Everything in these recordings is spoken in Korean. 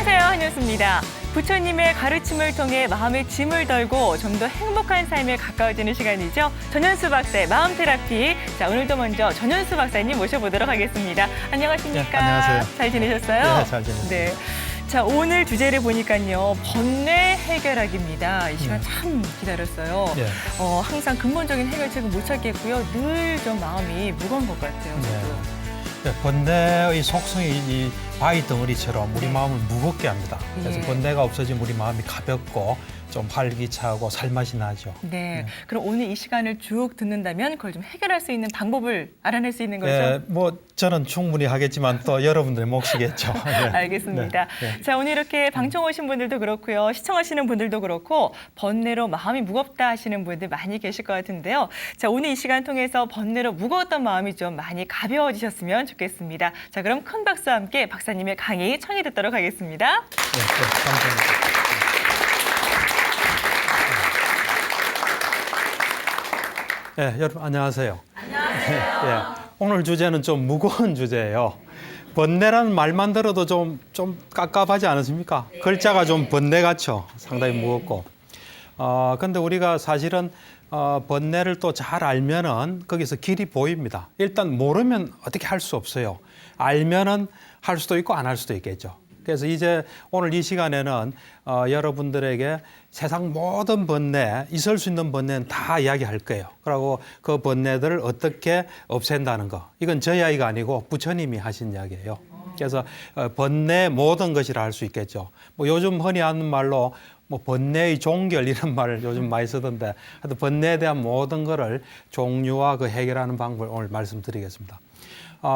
안녕하세요, 한효수입니다. 부처님의 가르침을 통해 마음의 짐을 덜고 좀 더 행복한 삶에 가까워지는 시간이죠. 전현수 박사의 마음 테라피. 자, 오늘도 먼저 전현수 박사님 모셔보도록 하겠습니다. 안녕하십니까? 네, 안녕하세요. 잘 지내셨어요? 네, 잘 지냈습니다. 네. 자, 오늘 주제를 보니까요, 번뇌 해결하기입니다. 이 시간 참 기다렸어요. 네. 항상 근본적인 해결책은 못 찾겠고요. 늘 좀 마음이 무거운 것 같아요. 저도. 네, 번뇌의 속성이 이 바위 덩어리처럼 우리 마음을 무겁게 합니다. 그래서 예. 번뇌가 없어지면 우리 마음이 가볍고 좀 활기차고 살맛이 나죠. 네. 그럼 오늘 이 시간을 쭉 듣는다면 그걸 좀 해결할 수 있는 방법을 알아낼 수 있는 거죠? 네, 뭐 저는 충분히 하겠지만 또 여러분들의 몫이겠죠. 네. 알겠습니다. 네, 네. 자, 오늘 이렇게 방청 오신 분들도 그렇고요. 시청하시는 분들도 그렇고 번뇌로 마음이 무겁다 하시는 분들 많이 계실 것 같은데요. 자, 오늘 이 시간 통해서 번뇌로 무거웠던 마음이 좀 많이 가벼워지셨으면 좋겠습니다. 자, 그럼 큰 박수와 함께 박사님의 강의 청해 듣도록 하겠습니다. 네, 감사합니다. 네, 여러분 안녕하세요. 안녕하세요. 네, 오늘 주제는 좀 무거운 주제예요. 번뇌라는 말만 들어도 좀 깝깝하지 않으십니까? 네. 글자가 좀 번뇌 같죠. 상당히 무겁고. 근데 우리가 사실은 번뇌를 또 잘 알면은 거기서 길이 보입니다. 일단 모르면 어떻게 할 수 없어요. 알면은 할 수도 있고 안 할 수도 있겠죠. 그래서 이제 오늘 이 시간에는 여러분들에게 세상 모든 번뇌, 있을 수 있는 번뇌는 다 이야기할 거예요. 그리고 그 번뇌들을 어떻게 없앤다는 거. 이건 저 이야기가 아니고 부처님이 하신 이야기예요. 그래서 번뇌 모든 것이라 할 수 있겠죠. 뭐 요즘 흔히 하는 말로 뭐 번뇌의 종결 이런 말을 요즘 많이 쓰던데 하여튼 번뇌에 대한 모든 거를 종류와 그 해결하는 방법을 오늘 말씀드리겠습니다.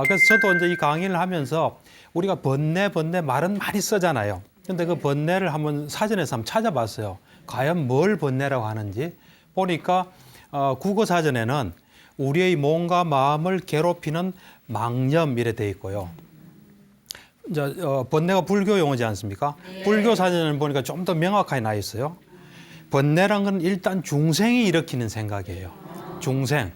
그래서 저도 이제 이 강의를 하면서 우리가 번뇌 말은 많이 쓰잖아요. 근데 그 번뇌를 한번 사전에서 한번 찾아봤어요. 과연 뭘 번뇌라고 하는지 보니까 국어 사전에는 우리의 몸과 마음을 괴롭히는 망념 이래 돼 있고요. 이제 번뇌가 불교 용어지 않습니까? 네. 불교 사전을 보니까 좀 더 명확하게 나 있어요. 번뇌란 건 일단 중생이 일으키는 생각이에요. 중생.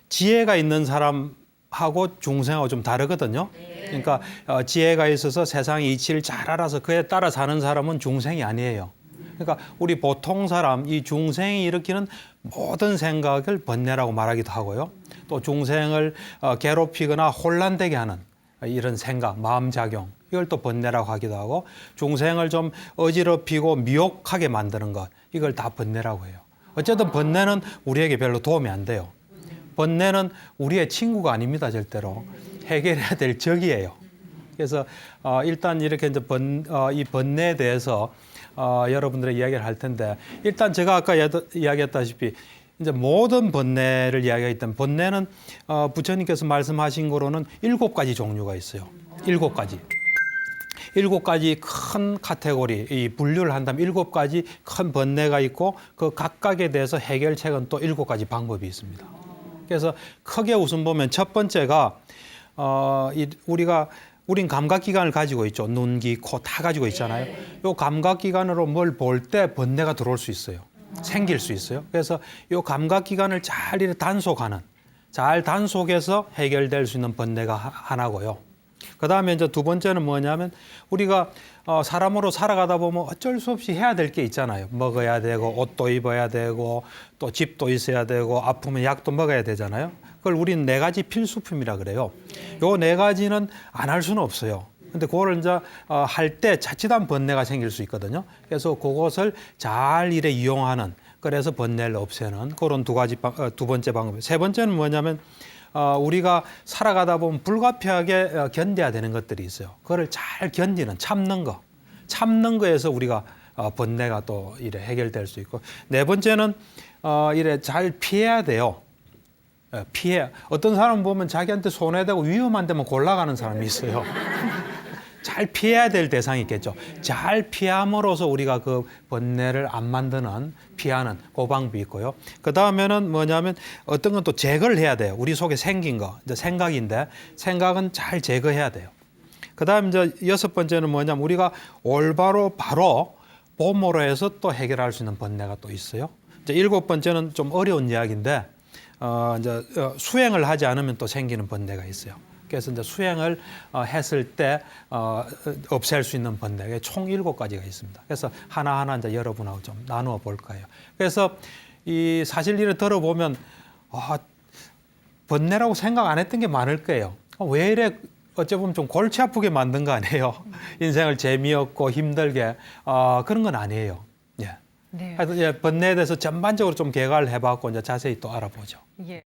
지혜가 있는 사람하고 중생하고 좀 다르거든요. 그러니까 지혜가 있어서 세상의 이치를 잘 알아서 그에 따라 사는 사람은 중생이 아니에요. 그러니까 우리 보통 사람, 이 중생이 일으키는 모든 생각을 번뇌라고 말하기도 하고요. 또 중생을 괴롭히거나 혼란되게 하는 이런 생각, 마음작용, 이걸 또 번뇌라고 하기도 하고 중생을 좀 어지럽히고 미혹하게 만드는 것, 이걸 다 번뇌라고 해요. 어쨌든 번뇌는 우리에게 별로 도움이 안 돼요. 번뇌는 우리의 친구가 아닙니다, 절대로. 해결해야 될 적이에요. 그래서 일단 이렇게 이제 이 번뇌에 대해서 여러분들의 이야기를 할 텐데 일단 제가 아까 이야기했다시피 이제 모든 번뇌를 이야기했던 번뇌는 부처님께서 말씀하신 거로는 7가지 종류가 있어요. 7가지. 7가지 큰 카테고리, 이 분류를 한다면 7가지 큰 번뇌가 있고 그 각각에 대해서 해결책은 또 7가지 방법이 있습니다. 그래서 크게 우선 보면 첫 번째가 우린 감각기관을 가지고 있죠. 눈, 귀, 코 다 가지고 있잖아요. 이 감각기관으로 뭘 볼 때 번뇌가 들어올 수 있어요. 생길 수 있어요. 그래서 이 감각기관을 잘 이렇게 잘 단속해서 해결될 수 있는 번뇌가 하나고요. 그 다음에 이제 두 번째는 뭐냐면 우리가 사람으로 살아가다 보면 어쩔 수 없이 해야 될 게 있잖아요. 먹어야 되고 옷도 입어야 되고 또 집도 있어야 되고 아프면 약도 먹어야 되잖아요. 그걸 우리는 4가지 필수품이라 그래요. 요 4가지는 안 할 수는 없어요. 근데 그거를 이제 할 때 자칫한 번뇌가 생길 수 있거든요. 그래서 그것을 잘 이래 이용하는 그래서 번뇌를 없애는 그런 두 번째 방법. 세 번째는 뭐냐면 우리가 살아가다 보면 불가피하게 견뎌야 되는 것들이 있어요. 그거를 잘 견디는 참는 거에서 우리가 번뇌가 또 이래 해결될 수 있고 네 번째는 이래 잘 피해야 돼요. 어떤 사람 보면 자기한테 손해되고 위험한 데만 골라가는 사람이 있어요. 잘 피해야 될 대상이 있겠죠. 잘 피함으로써 우리가 그 번뇌를 안 만드는 피하는 그 방법이 있고요. 그 다음에는 뭐냐면 어떤 건 또 제거를 해야 돼요. 우리 속에 생긴 거 이제 생각인데 생각은 잘 제거해야 돼요. 그 다음 이제 6번째는 뭐냐면 우리가 올바로 바로 봄으로 해서 또 해결할 수 있는 번뇌가 또 있어요. 이제 7번째는 좀 어려운 이야기인데 이제 수행을 하지 않으면 또 생기는 번뇌가 있어요. 그래서 이제 수행을 했을 때 없앨 수 있는 번뇌가 총 7가지가 있습니다. 그래서 하나하나 이제 여러분하고 좀 나누어 볼 거예요. 그래서 이 사실 일을 들어보면 번뇌라고 생각 안 했던 게 많을 거예요. 왜 이래 어찌 보면 좀 골치 아프게 만든 거 아니에요. 인생을 재미없고 힘들게 그런 건 아니에요. 예. 네. 하여튼 번뇌에 대해서 전반적으로 좀 개괄을 해봤고 이제 자세히 또 알아보죠. 예.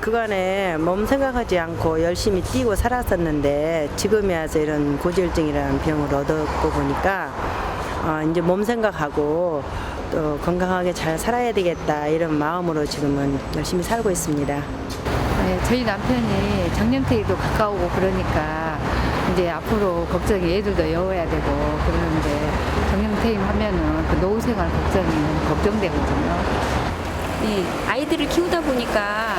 그간에 몸 생각하지 않고 열심히 뛰고 살았었는데 지금에 와서 이런 고지혈증이라는 병을 얻었고 보니까 이제 몸 생각하고 또 건강하게 잘 살아야 되겠다 이런 마음으로 지금은 열심히 살고 있습니다. 네, 저희 남편이 정년퇴직도 가까우고 그러니까 이제 앞으로 걱정이 애들도 여워야 되고 그러는데 정년퇴임하면은 그 노후 생활 걱정이 너무 걱정되거든요. 이 아이들을 키우다 보니까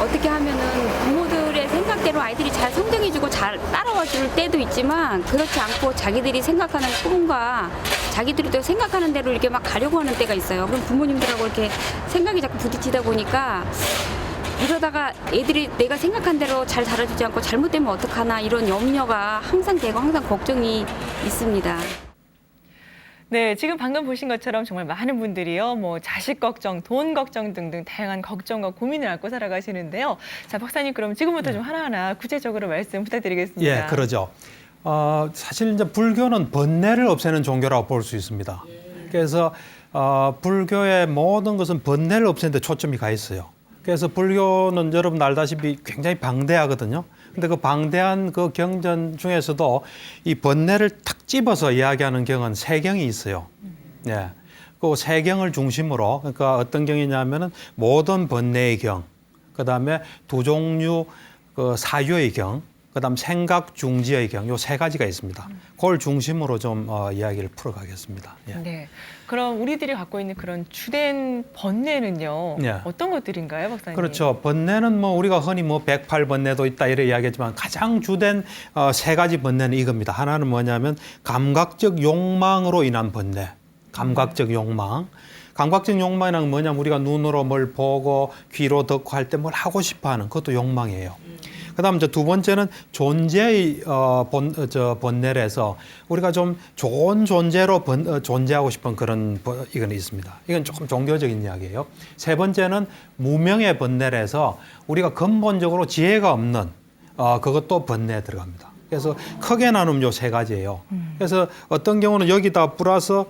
어떻게 하면은 부모들의 생각대로 아이들이 잘 성장해주고 잘 따라와 줄 때도 있지만 그렇지 않고 자기들이 생각하는 꿈과 자기들이 또 생각하는 대로 이렇게 막 가려고 하는 때가 있어요. 그럼 부모님들하고 이렇게 생각이 자꾸 부딪히다 보니까 이러다가 애들이 내가 생각한 대로 잘 자라주지 않고 잘못되면 어떡하나 이런 염려가 항상 되고 항상 걱정이 있습니다. 네, 지금 방금 보신 것처럼 정말 많은 분들이요, 뭐 자식 걱정, 돈 걱정 등등 다양한 걱정과 고민을 안고 살아가시는데요. 자, 박사님 그럼 지금부터 좀 하나하나 구체적으로 말씀 부탁드리겠습니다. 예, 그러죠. 사실 이제 불교는 번뇌를 없애는 종교라고 볼 수 있습니다. 그래서 불교의 모든 것은 번뇌를 없애는 데 초점이 가 있어요. 그래서 불교는 여러분 알다시피 굉장히 방대하거든요. 근데 그 방대한 그 경전 중에서도 이 번뇌를 탁 집어서 이야기하는 경은 3경이 있어요. 예. 그 3경을 중심으로, 그러니까 어떤 경이냐면은 모든 번뇌의 경, 그 다음에 2종류 그 사유의 경, 그 다음 생각 중지의 경, 요 3가지가 있습니다. 그걸 중심으로 좀 이야기를 풀어가겠습니다. 예. 네. 그럼 우리들이 갖고 있는 그런 주된 번뇌는요, 예. 어떤 것들인가요, 박사님? 그렇죠. 번뇌는 뭐 우리가 흔히 뭐 108번뇌도 있다 이렇게 이야기하지만 가장 주된 3가지 번뇌는 이겁니다. 하나는 뭐냐면 감각적 욕망으로 인한 번뇌. 감각적 욕망. 감각적 욕망이란 뭐냐면 우리가 눈으로 뭘 보고 귀로 듣고 할 때 뭘 하고 싶어 하는 그것도 욕망이에요. 그다음 이제 2번째는 존재의 번뇌에서 우리가 좀 좋은 존재로 존재하고 싶은 그런 이건 있습니다. 이건 조금 종교적인 이야기예요. 3번째는 무명의 번뇌에서 우리가 근본적으로 지혜가 없는 그것도 번뇌에 들어갑니다. 그래서 크게 나누면 요 3가지예요. 그래서 어떤 경우는 여기다 플러스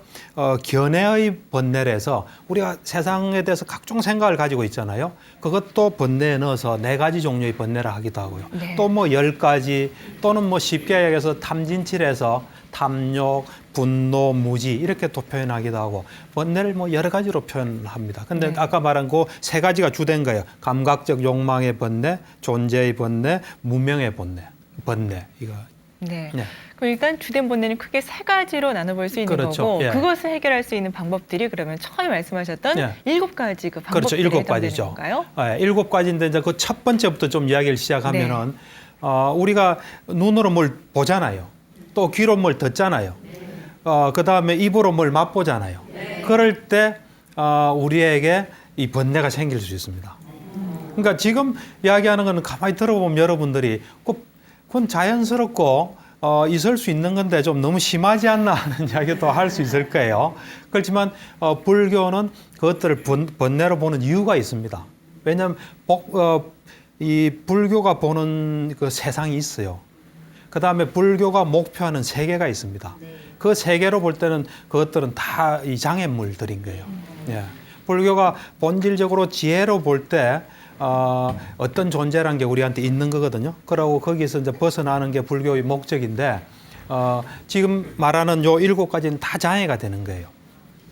견해의 번뇌에서 우리가 세상에 대해서 각종 생각을 가지고 있잖아요. 그것도 번뇌에 넣어서 4가지 종류의 번뇌를 하기도 하고요. 네. 또 뭐 10가지 또는 뭐 쉽게 얘기해서 탐진칠해서 탐욕, 분노, 무지 이렇게 또 표현하기도 하고 번뇌를 뭐 여러 가지로 표현합니다. 근데 네. 아까 말한 그 3가지가 주된 거예요. 감각적 욕망의 번뇌, 존재의 번뇌, 무명의 번뇌 이거. 네. 네. 그럼 일단 주된 번뇌는 크게 3가지로 나눠볼 수 있는 그렇죠. 거고 예. 그것을 해결할 수 있는 방법들이 그러면 처음에 말씀하셨던 예. 7가지 그 그렇죠. 방법들이 7가지죠. 해당되는 건가요? 7가지인데 이제 그 첫 번째부터 좀 이야기를 시작하면은 우리가 눈으로 뭘 보잖아요. 또 귀로 뭘 듣잖아요. 그다음에 입으로 뭘 맛보잖아요. 그럴 때 우리에게 이 번뇌가 생길 수 있습니다. 그러니까 지금 이야기하는 거는 가만히 들어보면 여러분들이 그건 자연스럽고 있을 수 있는 건데 좀 너무 심하지 않나 하는 이야기도 할 수 있을 거예요. 그렇지만 불교는 그것들을 번뇌로 보는 이유가 있습니다. 왜냐하면 이 불교가 보는 그 세상이 있어요. 그 다음에 불교가 목표하는 세계가 있습니다. 그 세계로 볼 때는 그것들은 다 이 장애물들인 거예요. 예. 불교가 본질적으로 지혜로 볼 때 어떤 존재라는 게 우리한테 있는 거거든요. 그러고 거기서 이제 벗어나는 게 불교의 목적인데 지금 말하는 요 7가지는 다 장애가 되는 거예요.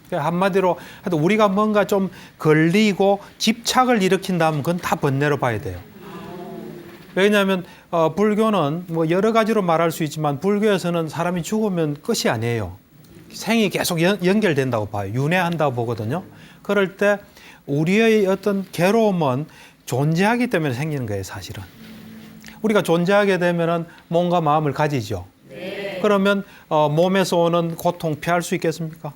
그러니까 한마디로 우리가 뭔가 좀 걸리고 집착을 일으킨다면 그건 다 번뇌로 봐야 돼요. 왜냐하면 불교는 뭐 여러 가지로 말할 수 있지만 불교에서는 사람이 죽으면 끝이 아니에요. 생이 계속 연결된다고 봐요. 윤회한다고 보거든요. 그럴 때 우리의 어떤 괴로움은 존재하기 때문에 생기는 거예요, 사실은. 우리가 존재하게 되면은 몸과 마음을 가지죠. 그러면 몸에서 오는 고통 피할 수 있겠습니까?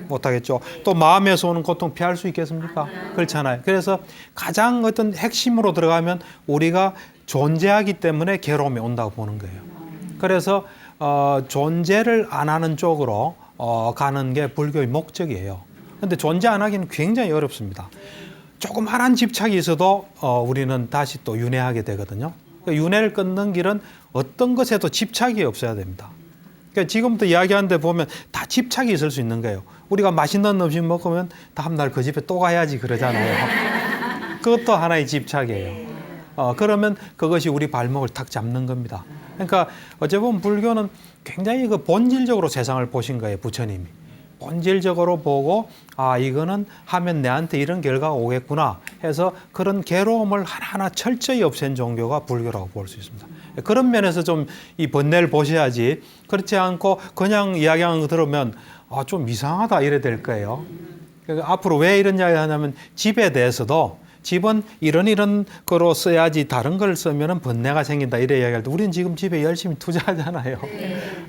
못하겠죠. 또 마음에서 오는 고통 피할 수 있겠습니까? 그렇잖아요. 그래서 가장 어떤 핵심으로 들어가면 우리가 존재하기 때문에 괴로움이 온다고 보는 거예요. 그래서 존재를 안 하는 쪽으로 가는 게 불교의 목적이에요. 근데 존재 안 하기는 굉장히 어렵습니다. 조그마한 집착이 있어도 우리는 다시 또 윤회하게 되거든요. 그러니까 윤회를 끊는 길은 어떤 것에도 집착이 없어야 됩니다. 그러니까 지금부터 이야기하는 데 보면 다 집착이 있을 수 있는 거예요. 우리가 맛있는 음식 먹으면 다음날 그 집에 또 가야지 그러잖아요. 그것도 하나의 집착이에요. 그러면 그것이 우리 발목을 탁 잡는 겁니다. 그러니까 어찌 보면 불교는 굉장히 그 본질적으로 세상을 보신 거예요, 부처님이. 본질적으로 보고 이거는 하면 내한테 이런 결과가 오겠구나 해서 그런 괴로움을 하나하나 철저히 없앤 종교가 불교라고 볼 수 있습니다. 그런 면에서 좀 이 번뇌를 보셔야지 그렇지 않고 그냥 이야기하는 거 들으면 좀 이상하다 이래 될 거예요. 그러니까 앞으로 왜 이런 이야기 하냐면 집에 대해서도 집은 이런 거로 써야지 다른 걸 쓰면 번뇌가 생긴다 이래 이야기할 때 우리는 지금 집에 열심히 투자하잖아요.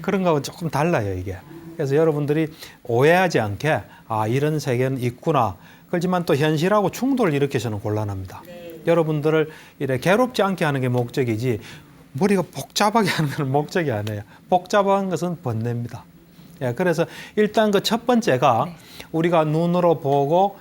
그런 거하고 조금 달라요 이게. 그래서 여러분들이 오해하지 않게 이런 세계는 있구나. 그렇지만 또 현실하고 충돌을 일으켜서는 곤란합니다. 여러분들을 이래 괴롭지 않게 하는 게 목적이지 머리가 복잡하게 하는 건 목적이 아니에요. 복잡한 것은 번뇌입니다. 그래서 일단 그 첫 번째가 우리가 눈으로 보고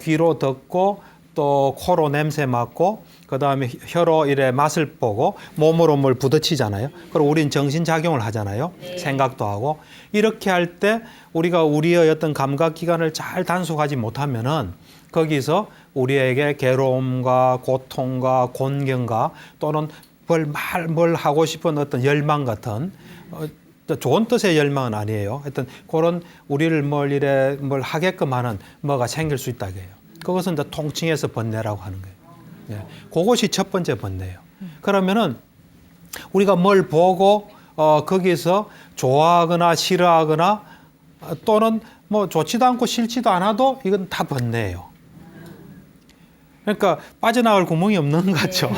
귀로 듣고 또 코로 냄새 맡고 그다음에 혀로 이래 맛을 보고 몸으로 뭘 부딪히잖아요. 그리고 우리는 정신작용을 하잖아요. 생각도 하고 이렇게 할 때 우리가 우리의 어떤 감각기관을 잘 단속하지 못하면은 거기서 우리에게 괴로움과 고통과 곤경과 또는 뭘 하고 싶은 어떤 열망 같은 좋은 뜻의 열망은 아니에요. 하여튼 그런 우리를 뭘 하게끔 하는 뭐가 생길 수 있다고 해요. 그것은 이제 통칭해서 번뇌라고 하는 거예요. 그것이 첫 번째 번뇌예요. 그러면은 우리가 뭘 보고 거기서 좋아하거나 싫어하거나 또는 뭐 좋지도 않고 싫지도 않아도 이건 다 번뇌예요. 그러니까 빠져나갈 구멍이 없는 것 같죠.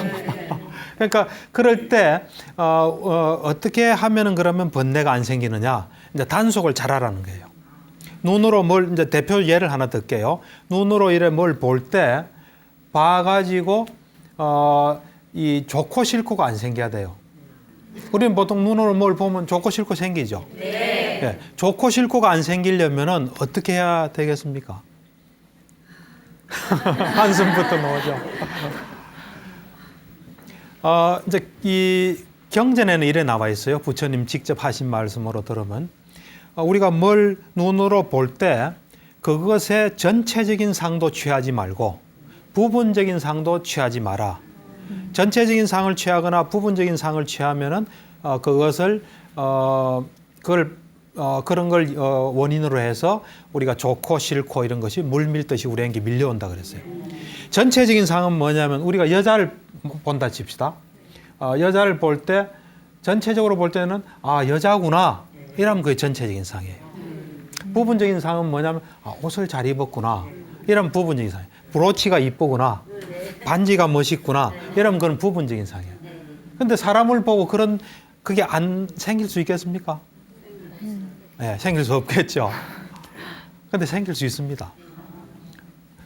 그러니까 그럴 때 어떻게 하면은 그러면 번뇌가 안 생기느냐? 이제 단속을 잘하라는 거예요. 눈으로 뭘 이제 대표 예를 하나 들게요. 눈으로 이래 뭘 볼 때 봐가지고 이 좋고 싫고가 안 생겨야 돼요. 우리는 보통 눈으로 뭘 보면 좋고 싫고 생기죠. 네. 좋고 싫고가 안 생기려면은 어떻게 해야 되겠습니까? 한숨부터 나오죠. 이제 이 경전에는 이래 나와 있어요. 부처님 직접 하신 말씀으로 들으면 우리가 뭘 눈으로 볼 때 그것의 전체적인 상도 취하지 말고 부분적인 상도 취하지 마라. 전체적인 상을 취하거나 부분적인 상을 취하면은 그것을 그런 걸 원인으로 해서 우리가 좋고 싫고 이런 것이 물 밀듯이 우리에게 밀려온다 그랬어요. 전체적인 상은 뭐냐면 우리가 여자를 본다 칩시다. 여자를 볼 때 전체적으로 볼 때는 여자구나 이러면 그게 전체적인 상이에요. 부분적인 상은 뭐냐면 옷을 잘 입었구나 이러면 부분적인 상이에요. 브로치가 이쁘구나 반지가 멋있구나 이러면 그건 부분적인 상이에요. 근데 사람을 보고 그게 안 생길 수 있겠습니까? 네, 생길 수 없겠죠. 근데 생길 수 있습니다.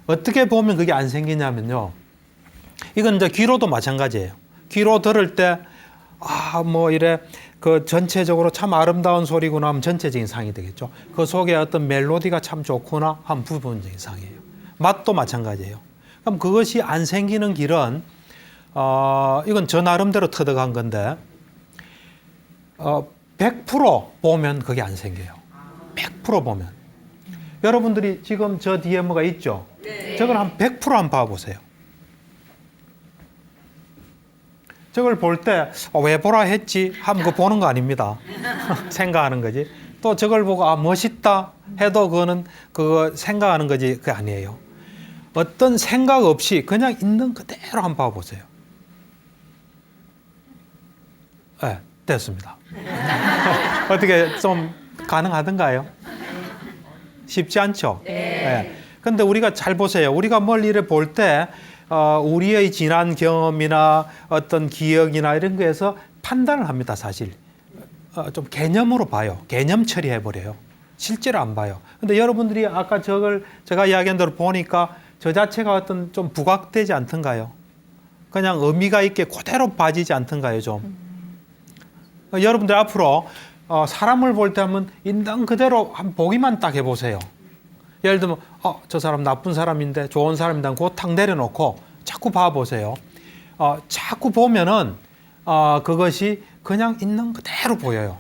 어떻게 보면 그게 안 생기냐면요. 이건 이제 귀로도 마찬가지예요. 귀로 들을 때, 그 전체적으로 참 아름다운 소리구나 하면 전체적인 상이 되겠죠. 그 속에 어떤 멜로디가 참 좋구나 하면 부분적인 상이에요. 맛도 마찬가지예요. 그럼 그것이 안 생기는 길은, 이건 저 나름대로 터득한 건데, 100% 보면 그게 안 생겨요. 100% 보면. 여러분들이 지금 저 뒤에 뭐가 있죠? 네. 저걸 한 100% 한번 봐보세요. 저걸 볼 때 왜 보라 했지? 하면 그거 보는 거 아닙니다. 생각하는 거지. 또 저걸 보고 멋있다 해도 그거는 그거 생각하는 거지 그게 아니에요. 어떤 생각 없이 그냥 있는 그대로 한번 봐보세요. 네, 됐습니다. 어떻게 좀 가능하던가요? 쉽지 않죠? 네. 근데 우리가 잘 보세요. 우리가 뭘 이래 볼 때 우리의 지난 경험이나 어떤 기억이나 이런 거에서 판단을 합니다, 사실. 좀 개념으로 봐요. 개념 처리해 버려요. 실제로 안 봐요. 근데 여러분들이 아까 저걸 제가 이야기한 대로 보니까 저 자체가 어떤 좀 부각되지 않던가요? 그냥 의미가 있게 그대로 봐지지 않던가요, 좀? 여러분들 앞으로 사람을 볼 때 하면 있는 그대로 한 보기만 딱 해보세요. 예를 들면 저 사람 나쁜 사람인데 좋은 사람인데 그거 탁 내려놓고 자꾸 봐보세요. 자꾸 보면은 그것이 그냥 있는 그대로 보여요.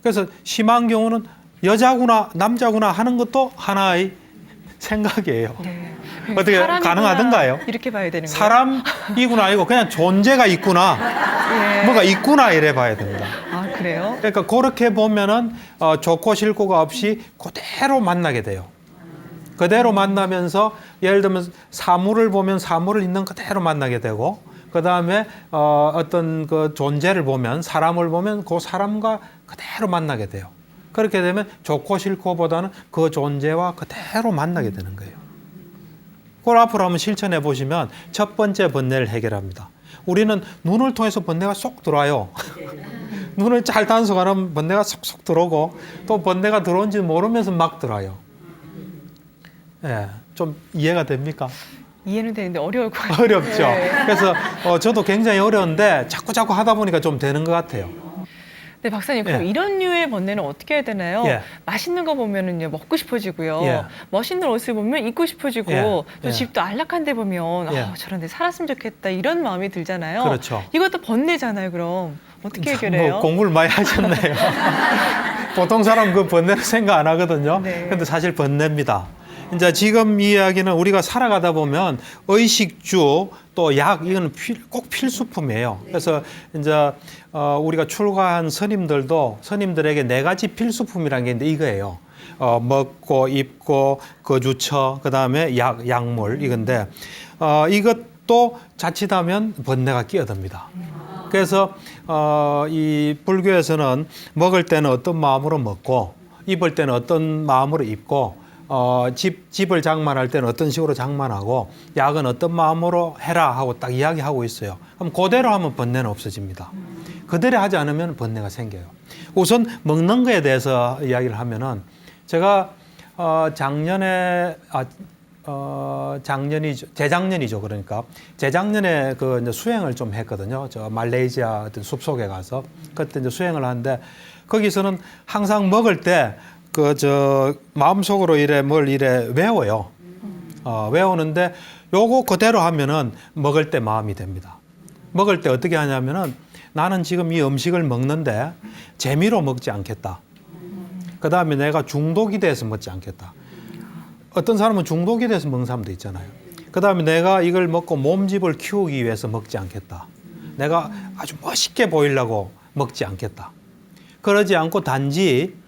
그래서 심한 경우는 여자구나 남자구나 하는 것도 하나의 생각이에요. 네. 어떻게 사람이구나, 가능하던가요? 이렇게 봐야 되는 거예요. 사람이구나 아니고 그냥 존재가 있구나. 예. 뭐가 있구나 이래 봐야 됩니다. 아, 그래요? 그러니까 그렇게 보면은 좋고 싫고가 없이 그대로 만나게 돼요. 그대로 만나면서 예를 들면 사물을 보면 사물을 있는 그대로 만나게 되고 그 다음에 어떤 그 존재를 보면 사람을 보면 그 사람과 그대로 만나게 돼요. 그렇게 되면 좋고 싫고보다는 그 존재와 그대로 만나게 되는 거예요. 그걸 앞으로 한번 실천해 보시면 첫 번째 번뇌를 해결합니다. 우리는 눈을 통해서 번뇌가 쏙 들어와요. 눈을 잘 단속하면 번뇌가 쏙쏙 들어오고 또 번뇌가 들어온지 모르면서 막 들어와요. 예, 좀 이해가 됩니까? 이해는 되는데 어려울 것 같아요. 어렵죠. 네. 그래서 저도 굉장히 어려운데 자꾸 하다 보니까 좀 되는 것 같아요. 네, 박사님, 그럼 예. 이런 류의 번뇌는 어떻게 해야 되나요? 예. 맛있는 거 보면은요, 먹고 싶어지고요. 예. 멋있는 옷을 보면 입고 싶어지고, 예. 또 예. 집도 안락한 데 보면, 예. 저런 데 살았으면 좋겠다, 이런 마음이 들잖아요. 그렇죠. 이것도 번뇌잖아요, 그럼. 어떻게 뭐 해결해요? 공부를 많이 하셨네요. 보통 사람 그 번뇌를 생각 안 하거든요. 네. 근데 사실 번뇌입니다. 이제 지금 이 이야기는 우리가 살아가다 보면 의식주 또 약 이건 꼭 필수품이에요. 그래서 이제 우리가 출가한 스님들에게 4가지 필수품이라는 게 있는데 이거예요. 먹고 입고 거주처 그다음에 약물 이건데 이것도 자칫하면 번뇌가 끼어듭니다. 그래서 이 불교에서는 먹을 때는 어떤 마음으로 먹고 입을 때는 어떤 마음으로 입고 집을 장만할 때는 어떤 식으로 장만하고 약은 어떤 마음으로 해라 하고 딱 이야기하고 있어요. 그럼 그대로 하면 번뇌는 없어집니다. 그대로 하지 않으면 번뇌가 생겨요. 우선 먹는 거에 대해서 이야기를 하면은 제가 재작년이죠. 그러니까 재작년에 그 이제 수행을 좀 했거든요. 저 말레이시아 어떤 숲속에 가서 그때 이제 수행을 하는데 거기서는 항상 먹을 때 마음속으로 뭘 외워요. 외우는데 요거 그대로 하면은 먹을 때 마음이 됩니다. 먹을 때 어떻게 하냐면은 나는 지금 이 음식을 먹는데 재미로 먹지 않겠다. 그 다음에 내가 중독이 돼서 먹지 않겠다. 어떤 사람은 중독이 돼서 먹는 사람도 있잖아요. 그 다음에 내가 이걸 먹고 몸집을 키우기 위해서 먹지 않겠다. 내가 아주 멋있게 보이려고 먹지 않겠다. 그러지 않고 단지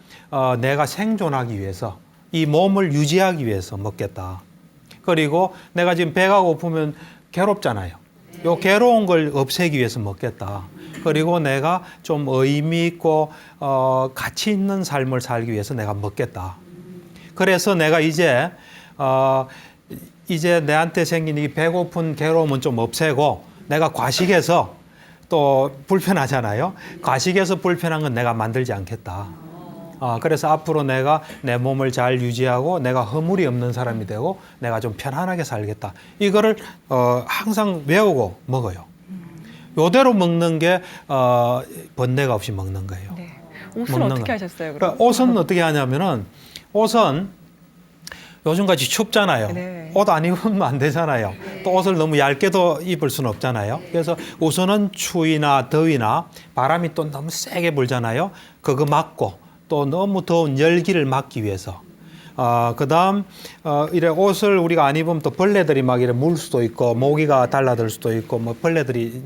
내가 생존하기 위해서 이 몸을 유지하기 위해서 먹겠다. 그리고 내가 지금 배가 고프면 괴롭잖아요. 요 괴로운 걸 없애기 위해서 먹겠다. 그리고 내가 좀 의미 있고 가치 있는 삶을 살기 위해서 내가 먹겠다. 그래서 내가 이제 내한테 생긴 이 배고픈 괴로움은 좀 없애고 내가 과식해서 또 불편하잖아요. 과식해서 불편한 건 내가 만들지 않겠다. 그래서 앞으로 내가 내 몸을 잘 유지하고 내가 허물이 없는 사람이 되고 내가 좀 편안하게 살겠다. 이거를 항상 외우고 먹어요. 요대로 먹는 게 번뇌가 없이 먹는 거예요. 네. 옷은 먹는 어떻게 거. 하셨어요, 그럼? 그러니까 옷은 어떻게 하냐면은 옷은 요즘같이 춥잖아요. 네. 옷 안 입으면 안 되잖아요. 또 옷을 너무 얇게도 입을 수는 없잖아요. 그래서 우선은 추위나 더위나 바람이 또 너무 세게 불잖아요. 그거 막고 또 너무 더운 열기를 막기 위해서 그다음 이래 옷을 우리가 안 입으면 또 벌레들이 막 이래 물 수도 있고 모기가 달라들 수도 있고 뭐 벌레들이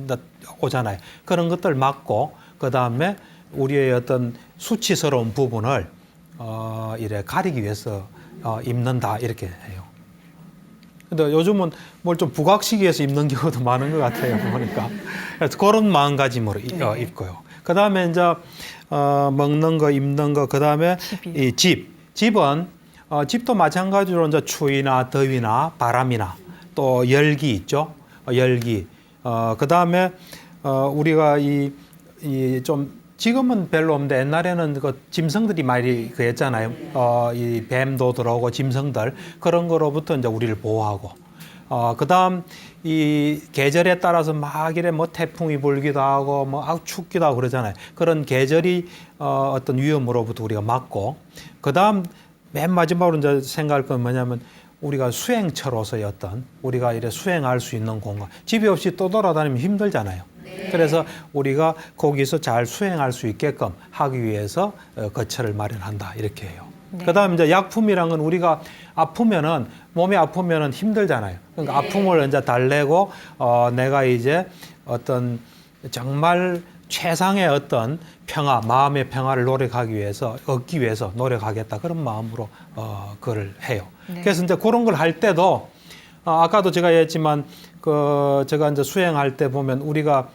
오잖아요. 그런 것들 막고 그다음에 우리의 어떤 수치스러운 부분을 이래 가리기 위해서 입는다 이렇게 해요. 근데 요즘은 뭘 좀 부각시키기 위해서 입는 경우도 많은 것 같아요. 보니까. 그래서 그런 마음가짐으로 입고요. 그다음에 이제 먹는 거, 입는 거, 그다음에 이 집은 집도 마찬가지로 이제 추위나 더위나 바람이나 또 열기 있죠. 열기. 그다음에 우리가 이 좀 지금은 별로 없는데 옛날에는 그 짐승들이 많이 그 했잖아요. 이 뱀도 들어오고 짐승들 그런 거로부터 이제 우리를 보호하고. 그다음 이 계절에 따라서 막 이래 뭐 태풍이 불기도 하고 뭐 아주 춥기도 하고 그러잖아요. 그런 계절이 어떤 위험으로부터 우리가 막고. 그다음 맨 마지막으로 이제 생각할 건 뭐냐면 우리가 수행처로서의 어떤 우리가 이래 수행할 수 있는 공간. 집이 없이 또 돌아다니면 힘들잖아요. 그래서 우리가 거기서 잘 수행할 수 있게끔 하기 위해서 거처를 마련한다 이렇게 해요. 네. 그다음 이제 약품이란 건 우리가 아프면은 몸이 아프면은 힘들잖아요. 그러니까 아픔을 이제 달래고 내가 이제 어떤 정말 최상의 어떤 평화, 마음의 평화를 노력하기 위해서 얻기 위해서 노력하겠다 그런 마음으로 그걸 해요. 네. 그래서 이제 그런 걸 할 때도 아까도 제가 얘기했지만 제가 이제 수행할 때 보면 우리가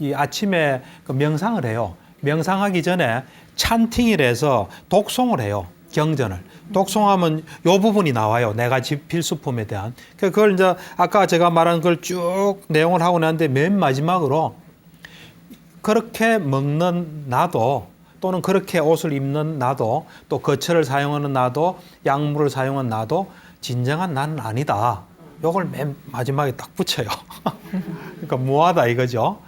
이 아침에 그 명상을 해요. 명상하기 전에 찬팅을 해서 독송을 해요. 경전을. 독송하면 요 부분이 나와요. 네 가지 필수품에 대한. 그걸 이제 아까 제가 말한 걸 쭉 내용을 하고 나는데 맨 마지막으로 그렇게 먹는 나도 또는 그렇게 옷을 입는 나도 또 거처를 사용하는 나도 약물을 사용하는 나도 진정한 나는 아니다. 요걸 맨 마지막에 딱 붙여요. 그러니까 무하다 이거죠.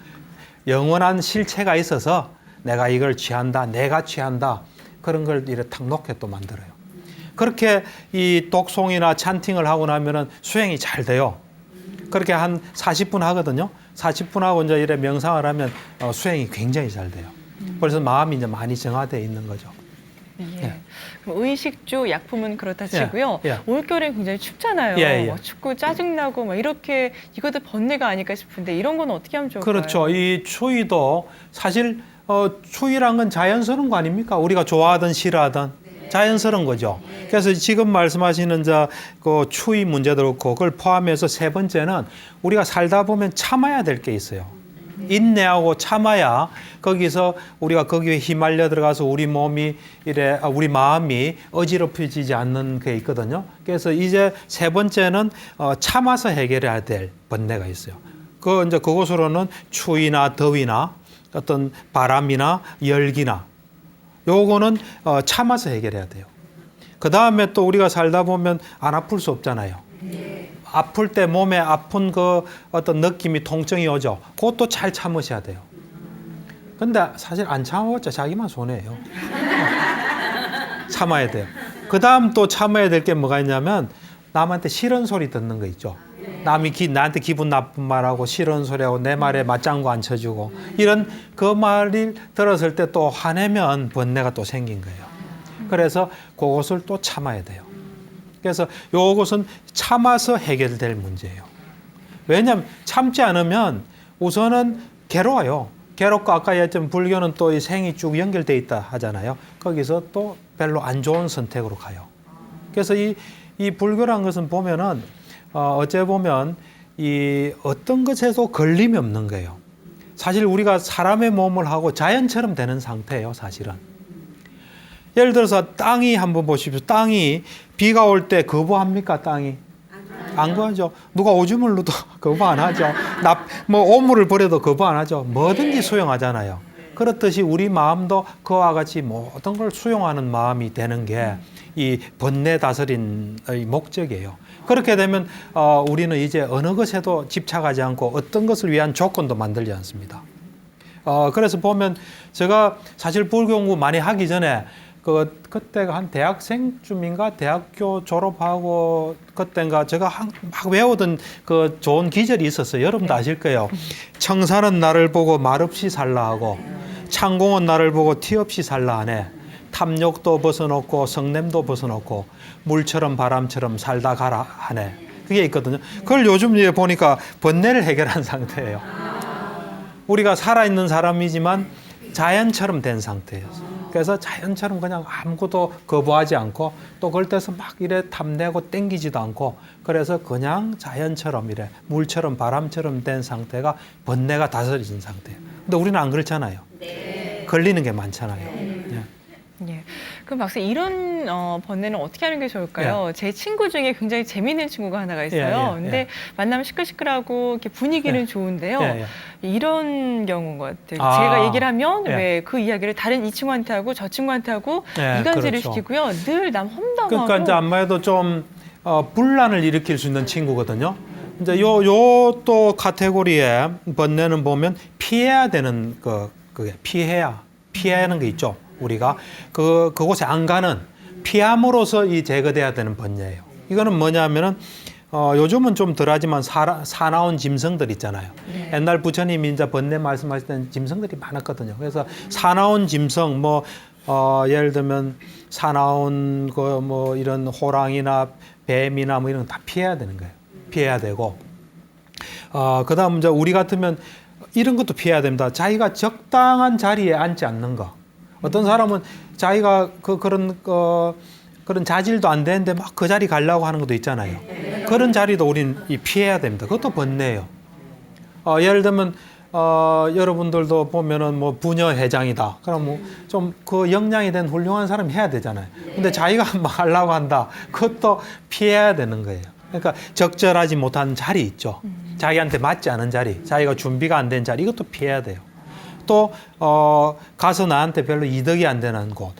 영원한 실체가 있어서 내가 이걸 취한다, 내가 취한다. 그런 걸 이렇게 탁 놓게 또 만들어요. 그렇게 이 독송이나 찬팅을 하고 나면은 수행이 잘 돼요. 그렇게 한 40분 하거든요. 40분 하고 이제 이래 명상을 하면 수행이 굉장히 잘 돼요. 그래서 마음이 이제 많이 정화되어 있는 거죠. 예. 예. 그럼 의식주 약품은 그렇다 치고요. 예. 올겨울엔 굉장히 춥잖아요. 예, 예. 뭐 춥고 짜증나고 막 이렇게 이것도 번뇌가 아닐까 싶은데 이런 건 어떻게 하면 좋을까요? 그렇죠. 이 추위도 사실 추위란 건 자연스러운 거 아닙니까? 우리가 좋아하든 싫어하든 자연스러운 거죠. 그래서 지금 말씀하시는 그 추위 문제도 그렇고 그걸 포함해서 세 번째는 우리가 살다 보면 참아야 될 게 있어요. 인내하고 참아야 거기서 우리가 거기에 휘말려 들어가서 우리 몸이 우리 마음이 어지럽혀지지 않는 게 있거든요. 그래서 이제 세 번째는 참아서 해결해야 될 번뇌가 있어요. 이제 그것으로는 추위나 더위나 어떤 바람이나 열기나 요거는 참아서 해결해야 돼요. 그 다음에 또 우리가 살다 보면 안 아플 수 없잖아요. 아플 때 몸에 아픈 그 어떤 느낌이 통증이 오죠. 그것도 잘 참으셔야 돼요. 근데 사실 안 참아봤자 자기만 손해예요. 참아야 돼요. 그 다음 또 참아야 될 게 뭐가 있냐면 남한테 싫은 소리 듣는 거 있죠. 남이 나한테 기분 나쁜 말하고 싫은 소리하고 내 말에 맞장구 안 쳐주고 이런 그 말을 들었을 때 또 화내면 번뇌가 또 생긴 거예요. 그래서 그것을 또 참아야 돼요. 그래서 이것은 참아서 해결될 문제예요. 왜냐하면 참지 않으면 우선은 괴로워요. 괴롭고 아까 얘기했던 불교는 또 이 생이 쭉 연결돼 있다 하잖아요. 거기서 또 별로 안 좋은 선택으로 가요. 그래서 이 불교란 것은 보면은 어째 보면 이 어떤 것에도 걸림이 없는 거예요. 사실 우리가 사람의 몸을 하고 자연처럼 되는 상태예요, 사실은. 예를 들어서 땅이 한번 보십시오. 땅이 비가 올 때 거부합니까, 땅이? 안 구하죠. 누가 오줌을 누도 거부 안 하죠. 뭐 오물을 버려도 거부 안 하죠. 뭐든지 수용하잖아요. 그렇듯이 우리 마음도 그와 같이 모든 걸 수용하는 마음이 되는 게 이 번뇌 다스림의 목적이에요. 그렇게 되면 우리는 이제 어느 것에도 집착하지 않고 어떤 것을 위한 조건도 만들지 않습니다. 그래서 보면 제가 사실 불교 공부 많이 하기 전에 그때가 한 대학생쯤인가 대학교 졸업하고 그때인가 제가 막 외우던 그 좋은 기절이 있었어요. 여러분도 아실 거예요. 청산은 나를 보고 말없이 살라 하고 창공은 나를 보고 티 없이 살라 하네. 탐욕도 벗어놓고 성냄도 벗어놓고 물처럼 바람처럼 살다 가라 하네. 그게 있거든요. 그걸 요즘 보니까 번뇌를 해결한 상태예요. 우리가 살아있는 사람이지만 자연처럼 된 상태예요. 그래서 자연처럼 그냥 아무것도 거부하지 않고 또 그럴 때서 막 이래 탐내고 땡기지도 않고 그래서 그냥 자연처럼 이래 물처럼 바람처럼 된 상태가 번뇌가 다스려진 상태예요. 근데 우리는 안 그렇잖아요. 걸리는 게 많잖아요. 예. 예. 그럼 막상 이런 번뇌는 어떻게 하는 게 좋을까요? 제 친구 중에 굉장히 재미있는 친구가 하나가 있어요. 근데 만나면 시끌시끌하고 이렇게 분위기는 좋은데요. 이런 경우인 것 같아요. 제가 얘기를 하면 왜 그 이야기를 다른 이 친구한테 하고 저 친구한테 하고 이간질을 그렇죠. 시키고요. 늘 남 험담하고. 그러니까 이제 아무래도 좀 분란을 일으킬 수 있는 친구거든요. 이제 요 또 카테고리에 번뇌는 보면 피해야 되는 그게 피하는 게 있죠. 우리가 그곳에 안 가는 피함으로써 이 제거돼야 되는 번뇌예요. 이거는 뭐냐면은 요즘은 좀 덜하지만 사나운 짐승들 있잖아요. 옛날 부처님이 이제 번뇌 말씀하실 때는 짐승들이 많았거든요. 그래서 사나운 짐승 예를 들면 사나운 뭐 이런 호랑이나 뱀이나 뭐 이런 거 다 피해야 되는 거예요. 피해야 되고 그다음 이제 우리 같으면 이런 것도 피해야 됩니다. 자기가 적당한 자리에 앉지 않는 거. 어떤 사람은 자기가 그런 자질도 안 되는데 막 그 자리 가려고 하는 것도 있잖아요. 그런 자리도 우린 피해야 됩니다. 그것도 번뇌예요. 예를 들면 여러분들도 보면은 뭐 부녀 회장이다. 그럼 뭐 좀 그 역량이 된 훌륭한 사람이 해야 되잖아요. 근데 자기가 막 하려고 한다. 그것도 피해야 되는 거예요. 그러니까 적절하지 못한 자리 있죠. 자기한테 맞지 않은 자리, 자기가 준비가 안 된 자리, 이것도 피해야 돼요. 또 가서 나한테 별로 이득이 안 되는 곳,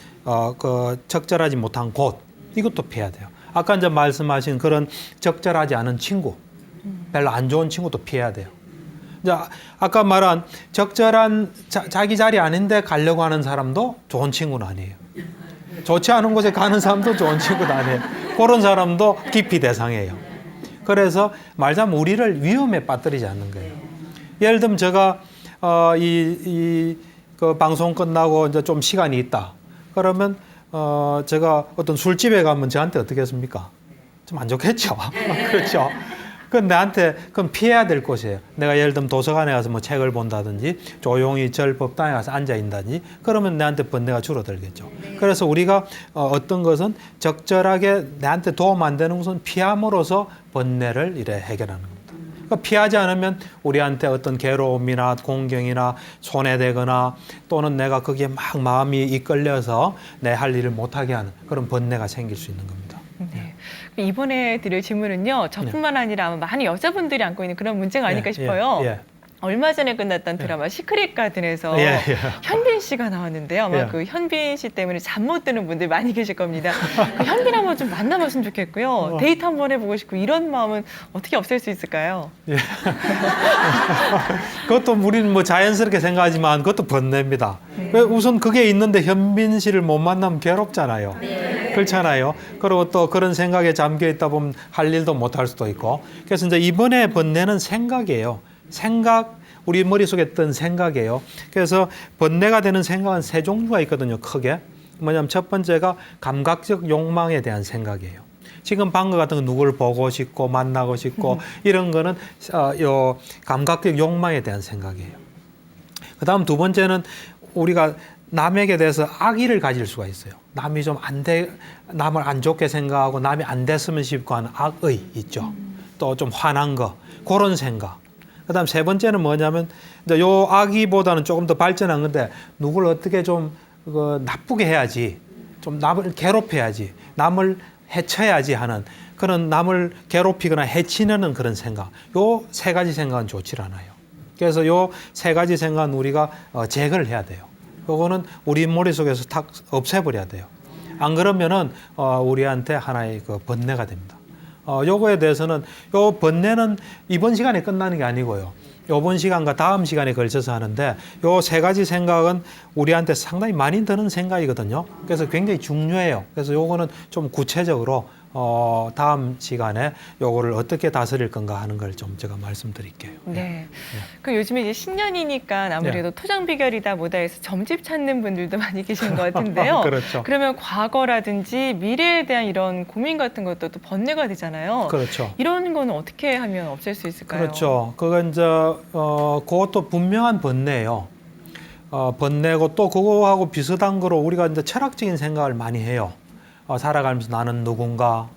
적절하지 못한 곳, 이것도 피해야 돼요. 아까 이제 말씀하신 그런 적절하지 않은 친구, 별로 안 좋은 친구도 피해야 돼요. 이제 아까 말한 적절한 자기 자리 아닌데 가려고 하는 사람도 좋은 친구는 아니에요. 좋지 않은 곳에 가는 사람도 좋은 친구는 아니에요. 그런 사람도 기피 대상이에요. 그래서 말하자면 우리를 위험에 빠뜨리지 않는 거예요. 예를 들면 제가 그 방송 끝나고 이제 좀 시간이 있다. 그러면 제가 어떤 술집에 가면 저한테 어떻게 했습니까? 좀 안 좋겠죠. 그렇죠. 그건 나한테 그건 피해야 될 곳이에요. 내가 예를 들면 도서관에 가서 뭐 책을 본다든지 조용히 절 법당에 가서 앉아 있다든지 그러면 나한테 번뇌가 줄어들겠죠. 그래서 우리가 어떤 것은 적절하게 나한테 도움 안 되는 것은 피함으로써 번뇌를 이래 해결하는 겁니다. 그러니까 피하지 않으면 우리한테 어떤 괴로움이나 공경이나 손해되거나 또는 내가 거기에 막 마음이 이끌려서 내 할 일을 못하게 하는 그런 번뇌가 생길 수 있는 겁니다. 네. 이번에 드릴 질문은요. 저뿐만 아니라 아마 많은 여자분들이 안고 있는 그런 문제가 아닐까 싶어요. 얼마 전에 끝났던 드라마 시크릿 가든에서 현빈 씨가 나왔는데요. 아마 그 현빈 씨 때문에 잠 못 드는 분들 많이 계실 겁니다. 그 현빈 한번 좀 만나봤으면 좋겠고요. 데이트 한번 해보고 싶고 이런 마음은 어떻게 없앨 수 있을까요? 그것도 우리는 뭐 자연스럽게 생각하지만 그것도 번뇌입니다. 우선 그게 있는데 현빈 씨를 못 만나면 괴롭잖아요. 그렇잖아요. 그리고 또 그런 생각에 잠겨 있다 보면 할 일도 못 할 수도 있고. 그래서 이제 이번에 번뇌는 생각이에요. 우리 머릿속에 뜬 생각이에요. 그래서 번뇌가 되는 생각은 세 종류가 있거든요, 크게. 뭐냐면 첫 번째가 감각적 욕망에 대한 생각이에요. 지금 방금 같은 거 누구를 보고 싶고 만나고 싶고 이런 거는 요 감각적 욕망에 대한 생각이에요. 그다음 두 번째는 우리가 남에게 대해서 악의를 가질 수가 있어요. 남이 좀 남을 안 좋게 생각하고 남이 안 됐으면 싶고 하는 악의 있죠. 또 좀 화난 거, 그런 생각. 그다음 세 번째는 뭐냐면 이제 요 악의보다는 조금 더 발전한 건데 누구를 어떻게 좀 나쁘게 해야지, 좀 남을 괴롭혀야지, 남을 해쳐야지 하는 그런 남을 괴롭히거나 해치는 그런 생각. 요 세 가지 생각은 좋지 않아요. 그래서 요 세 가지 생각은 우리가 제거를 해야 돼요. 요거는 우리 머릿속에서 탁 없애버려야 돼요. 안 그러면은 우리한테 하나의 그 번뇌가 됩니다. 요거에 대해서는 요 번뇌는 이번 시간에 끝나는 게 아니고요. 요번 시간과 다음 시간에 걸쳐서 하는데 요 세 가지 생각은 우리한테 상당히 많이 드는 생각이거든요. 그래서 굉장히 중요해요. 그래서 요거는 좀 구체적으로 다음 시간에 요거를 어떻게 다스릴 건가 하는 걸 좀 제가 말씀드릴게요. 네. 그 요즘에 이제 신년이니까 아무래도 토정 비결이다 뭐다 해서 점집 찾는 분들도 많이 계신 것 같은데요. 그렇죠. 그러면 과거라든지 미래에 대한 이런 고민 같은 것도 또 번뇌가 되잖아요. 그렇죠. 이런 거는 어떻게 하면 없앨 수 있을까요? 그렇죠. 그건 이제 그것도 분명한 번뇌예요. 번뇌고 또 그거하고 비슷한 거로 우리가 이제 철학적인 생각을 많이 해요. 살아가면서 나는 누군가,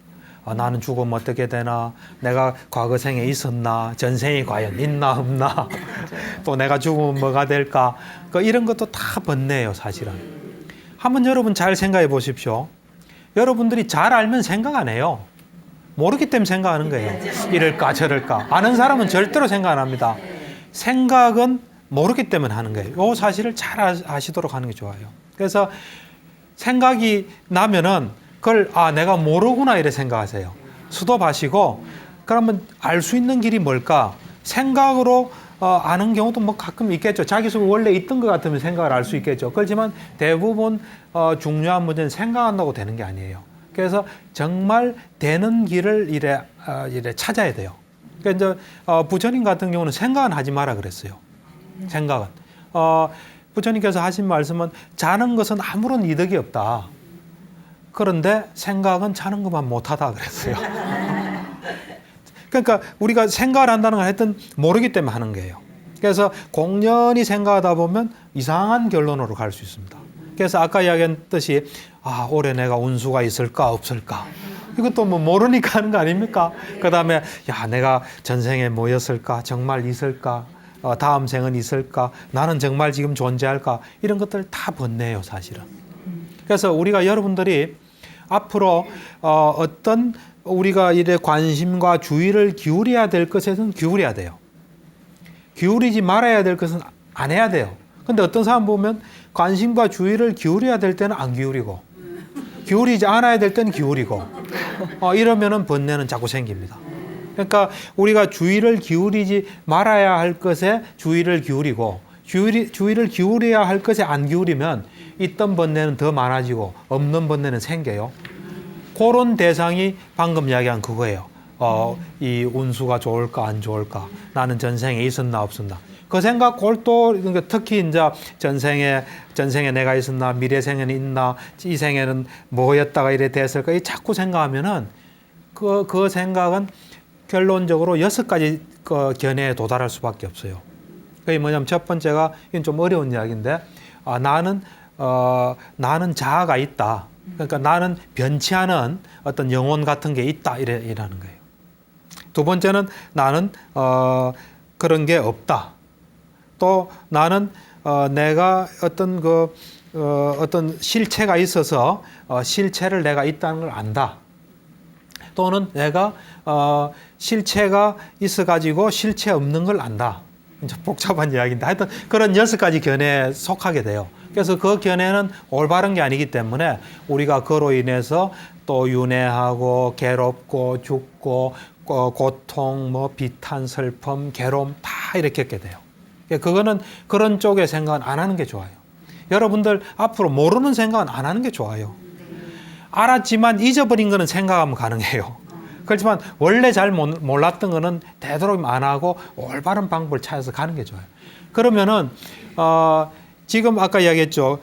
나는 죽으면 어떻게 되나, 내가 과거 생에 있었나, 전생이 과연 있나 없나, 또 내가 죽으면 뭐가 될까, 이런 것도 다 번뇌예요, 사실은. 한번 여러분 잘 생각해 보십시오. 여러분들이 잘 알면 생각 안 해요. 모르기 때문에 생각하는 거예요. 이럴까 저럴까. 아는 사람은 절대로 생각 안 합니다. 생각은 모르기 때문에 하는 거예요. 이 사실을 잘 아시도록 하는 게 좋아요. 그래서 생각이 나면은 그걸 내가 모르구나 이래 생각하세요. 스톱하시고 그러면 알 수 있는 길이 뭘까? 생각으로 아는 경우도 뭐 가끔 있겠죠. 자기 속에 원래 있던 것 같으면 생각을 알 수 있겠죠. 그렇지만 대부분 중요한 문제는 생각한다고 되는 게 아니에요. 그래서 정말 되는 길을 이래 찾아야 돼요. 그러니까 이제 부처님 같은 경우는 생각은 하지 마라 그랬어요. 생각은. 부처님께서 하신 말씀은 자는 것은 아무런 이득이 없다. 그런데 생각은 자는 것만 못하다 그랬어요. 그러니까 우리가 생각을 한다는 걸 하여튼 모르기 때문에 하는 거예요. 그래서 공연히 생각하다 보면 이상한 결론으로 갈 수 있습니다. 그래서 아까 이야기했듯이 올해 내가 운수가 있을까 없을까 이것도 뭐 모르니까 하는 거 아닙니까? 그 다음에 내가 전생에 뭐였을까? 정말 있을까? 다음 생은 있을까? 나는 정말 지금 존재할까? 이런 것들 다 번뇌예요, 사실은. 그래서 우리가 여러분들이 앞으로 어떤 우리가 이래 관심과 주의를 기울여야 될 것에는 기울여야 돼요. 기울이지 말아야 될 것은 안 해야 돼요. 근데 어떤 사람 보면 관심과 주의를 기울여야 될 때는 안 기울이고 기울이지 않아야 될 때는 기울이고 이러면은 번뇌는 자꾸 생깁니다. 그러니까 우리가 주의를 기울이지 말아야 할 것에 주의를 기울이고 주의를 기울여야 할 것에 안 기울이면 있던 번뇌는 더 많아지고 없는 번뇌는 생겨요. 그런 대상이 방금 이야기한 그거예요. 이 운수가 좋을까 안 좋을까? 나는 전생에 있었나 없었나? 그 생각 골도 그러니까 특히 이제 전생에 내가 있었나 미래 생에는 있나 이 생에는 뭐였다가 이래 됐을까? 이 자꾸 생각하면은 그 생각은 결론적으로 6가지 견해에 도달할 수밖에 없어요. 그게 뭐냐면 첫 번째가 이건 좀 어려운 이야기인데 나는 자아가 있다. 그러니까 나는 변치 않은 어떤 영혼 같은 게 있다 이라는 거예요. 두 번째는 나는 그런 게 없다. 또 나는 내가 어떤 실체가 있어서 실체를 내가 있다는 걸 안다. 또는 내가 실체가 있어가지고 실체 없는 걸 안다. 이제 복잡한 이야기인데 하여튼 그런 6가지 견해에 속하게 돼요. 그래서 그 견해는 올바른 게 아니기 때문에 우리가 그로 인해서 또 윤회하고 괴롭고 죽고 고통, 비탄, 슬픔, 괴로움 다 이렇게 겪게 돼요. 그거는 그런 쪽의 생각은 안 하는 게 좋아요. 여러분들 앞으로 모르는 생각은 안 하는 게 좋아요. 알았지만 잊어버린 거는 생각하면 가능해요. 그렇지만 원래 잘 몰랐던 거는 되도록 안 하고 올바른 방법을 찾아서 가는 게 좋아요. 그러면은 지금 아까 이야기했죠.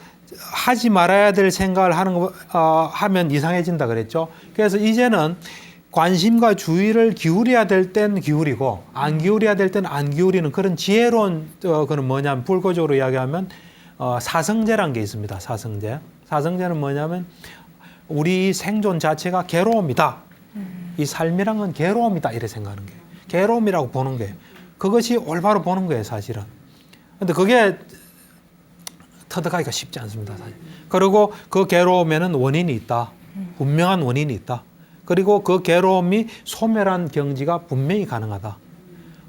하지 말아야 될 생각을 하면 이상해진다 그랬죠. 그래서 이제는 관심과 주의를 기울여야 될 땐 기울이고 안 기울여야 될 땐 안 기울이는 그런 지혜로운 그는 뭐냐면 불교적으로 이야기하면 사성제라는 게 있습니다. 사성제. 사성제는 뭐냐면 우리 생존 자체가 괴로움이다. 이 삶이란 건 괴로움이다 이렇게 생각하는 거예요. 괴로움이라고 보는 거예요. 그것이 올바로 보는 거예요, 사실은. 근데 그게 터득하기가 쉽지 않습니다, 사실. 그리고 그 괴로움에는 원인이 있다. 분명한 원인이 있다. 그리고 그 괴로움이 소멸한 경지가 분명히 가능하다.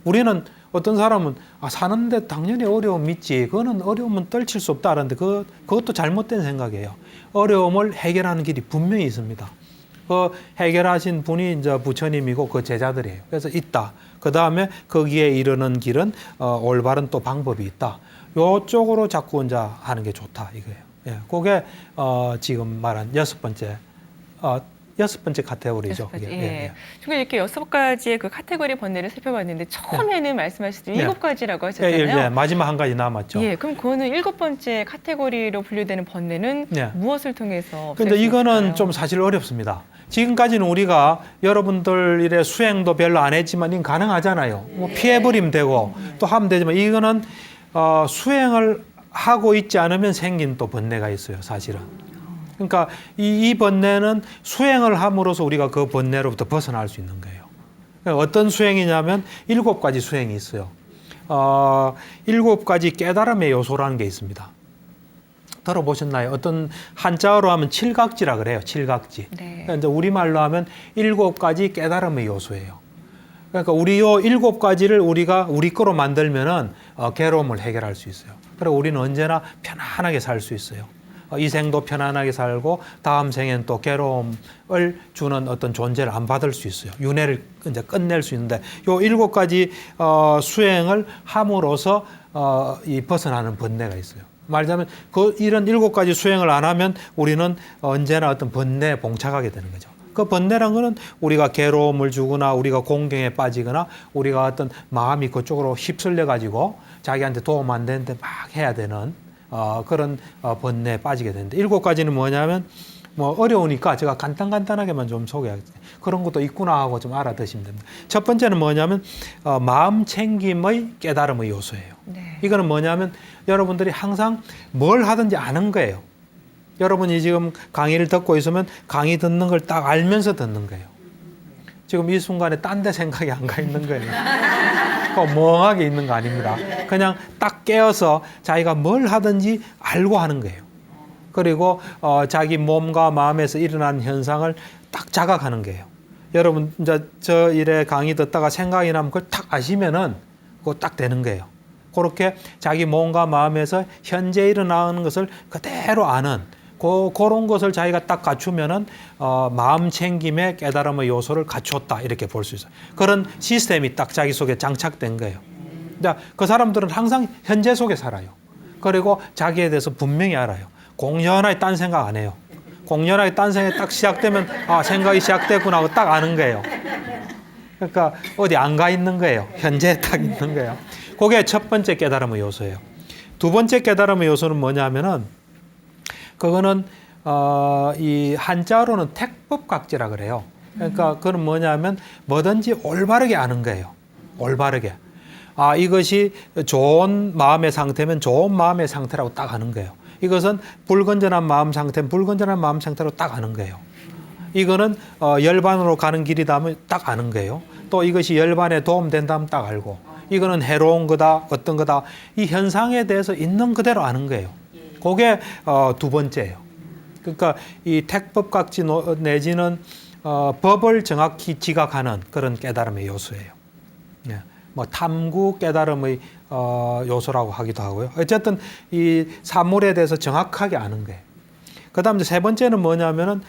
우리는 어떤 사람은 사는데 당연히 어려움이 있지. 그거는 어려움은 떨칠 수 없다. 그러는데 그것도 잘못된 생각이에요. 어려움을 해결하는 길이 분명히 있습니다. 그 해결하신 분이 이제 부처님이고 그 제자들이에요. 그래서 있다. 그 다음에 거기에 이르는 길은 올바른 또 방법이 있다. 요쪽으로 자꾸 이제 하는 게 좋다 이거예요. 예, 그게 지금 말한 6번째 카테고리죠. 예. 예. 지금 이렇게 6가지의 그 카테고리 번뇌를 살펴봤는데 처음에는 말씀하셨던 7가지라고 하셨잖아요. 예, 마지막 한 가지 남았죠. 예, 그럼 그거는 7번째 카테고리로 분류되는 번뇌는 무엇을 통해서? 근데 이거는 좀 사실 어렵습니다. 지금까지는 우리가 여러분들 일의 수행도 별로 안 했지만 이건 가능하잖아요. 뭐 피해버리면 되고 또 하면 되지만 이거는 수행을 하고 있지 않으면 생긴 또 번뇌가 있어요, 사실은. 그러니까 이 번뇌는 수행을 함으로써 우리가 그 번뇌로부터 벗어날 수 있는 거예요. 그러니까 어떤 수행이냐면 7가지 수행이 있어요. 7가지 깨달음의 요소라는 게 있습니다. 들어보셨나요? 어떤 한자어로 하면 칠각지라 그래요. 칠각지. 네. 그러니까 이제 우리말로 하면 7가지 깨달음의 요소예요. 그러니까 우리 요 7가지를 우리가 우리 거로 만들면은 괴로움을 해결할 수 있어요. 그리고 우리는 언제나 편안하게 살 수 있어요. 이 생도 편안하게 살고 다음 생엔 또 괴로움을 주는 어떤 존재를 안 받을 수 있어요. 윤회를 이제 끝낼 수 있는데 요 7가지 수행을 함으로써 이 벗어나는 번뇌가 있어요. 말하자면 이런 7가지 수행을 안 하면 우리는 언제나 어떤 번뇌에 봉착하게 되는 거죠. 그 번뇌란 거는 우리가 괴로움을 주거나 우리가 공경에 빠지거나 우리가 어떤 마음이 그쪽으로 휩쓸려 가지고 자기한테 도움 안 되는데 막 해야 되는 그런 번뇌에 빠지게 되는데 7가지는 뭐냐면 뭐 어려우니까 제가 간단하게만 좀 소개하겠습니다. 그런 것도 있구나 하고 좀 알아두시면 됩니다. 첫 번째는 뭐냐면 마음 챙김의 깨달음의 요소예요. 네. 이거는 뭐냐면 여러분들이 항상 뭘 하든지 아는 거예요. 여러분이 지금 강의를 듣고 있으면 강의 듣는 걸 딱 알면서 듣는 거예요. 지금 이 순간에 딴 데 생각이 안 가 있는 거예요. 멍하게 있는 거 아닙니다. 그냥 딱 깨어서 자기가 뭘 하든지 알고 하는 거예요. 그리고 자기 몸과 마음에서 일어나는 현상을 딱 자각하는 거예요. 여러분 이제 저 일에 강의 듣다가 생각이 나면 그걸 딱 아시면은 그거 딱 되는 거예요. 그렇게 자기 몸과 마음에서 현재 일어나는 것을 그대로 아는 그런 것을 자기가 딱 갖추면은 마음 챙김의 깨달음의 요소를 갖췄다 이렇게 볼 수 있어요. 그런 시스템이 딱 자기 속에 장착된 거예요. 그 사람들은 항상 현재 속에 살아요. 그리고 자기에 대해서 분명히 알아요. 공연하게 딴 생각 안 해요. 공연하게 딴 생각이 딱 시작되면 생각이 시작됐구나 하고 딱 아는 거예요. 그러니까 어디 안 가 있는 거예요. 현재에 딱 있는 거예요. 그게 첫 번째 깨달음의 요소예요. 두 번째 깨달음의 요소는 뭐냐면은 그거는 이 한자어로는 택법각지라 그래요. 그러니까 그건 뭐냐면 뭐든지 올바르게 아는 거예요. 올바르게. 이것이 좋은 마음의 상태면 좋은 마음의 상태라고 딱 아는 거예요. 이것은 불건전한 마음 상태는 불건전한 마음 상태로 딱 아는 거예요. 이거는 열반으로 가는 길이다 하면 딱 아는 거예요. 또 이것이 열반에 도움된다 하면 딱 알고 이거는 해로운 거다 어떤 거다 이 현상에 대해서 있는 그대로 아는 거예요. 그게 두 번째예요. 그러니까 이 택법각지 내지는 법을 정확히 지각하는 그런 깨달음의 요소예요. 뭐 탐구 깨달음의 요소라고 하기도 하고요. 어쨌든 이 사물에 대해서 정확하게 아는 거예요. 그다음 세 번째는 뭐냐면은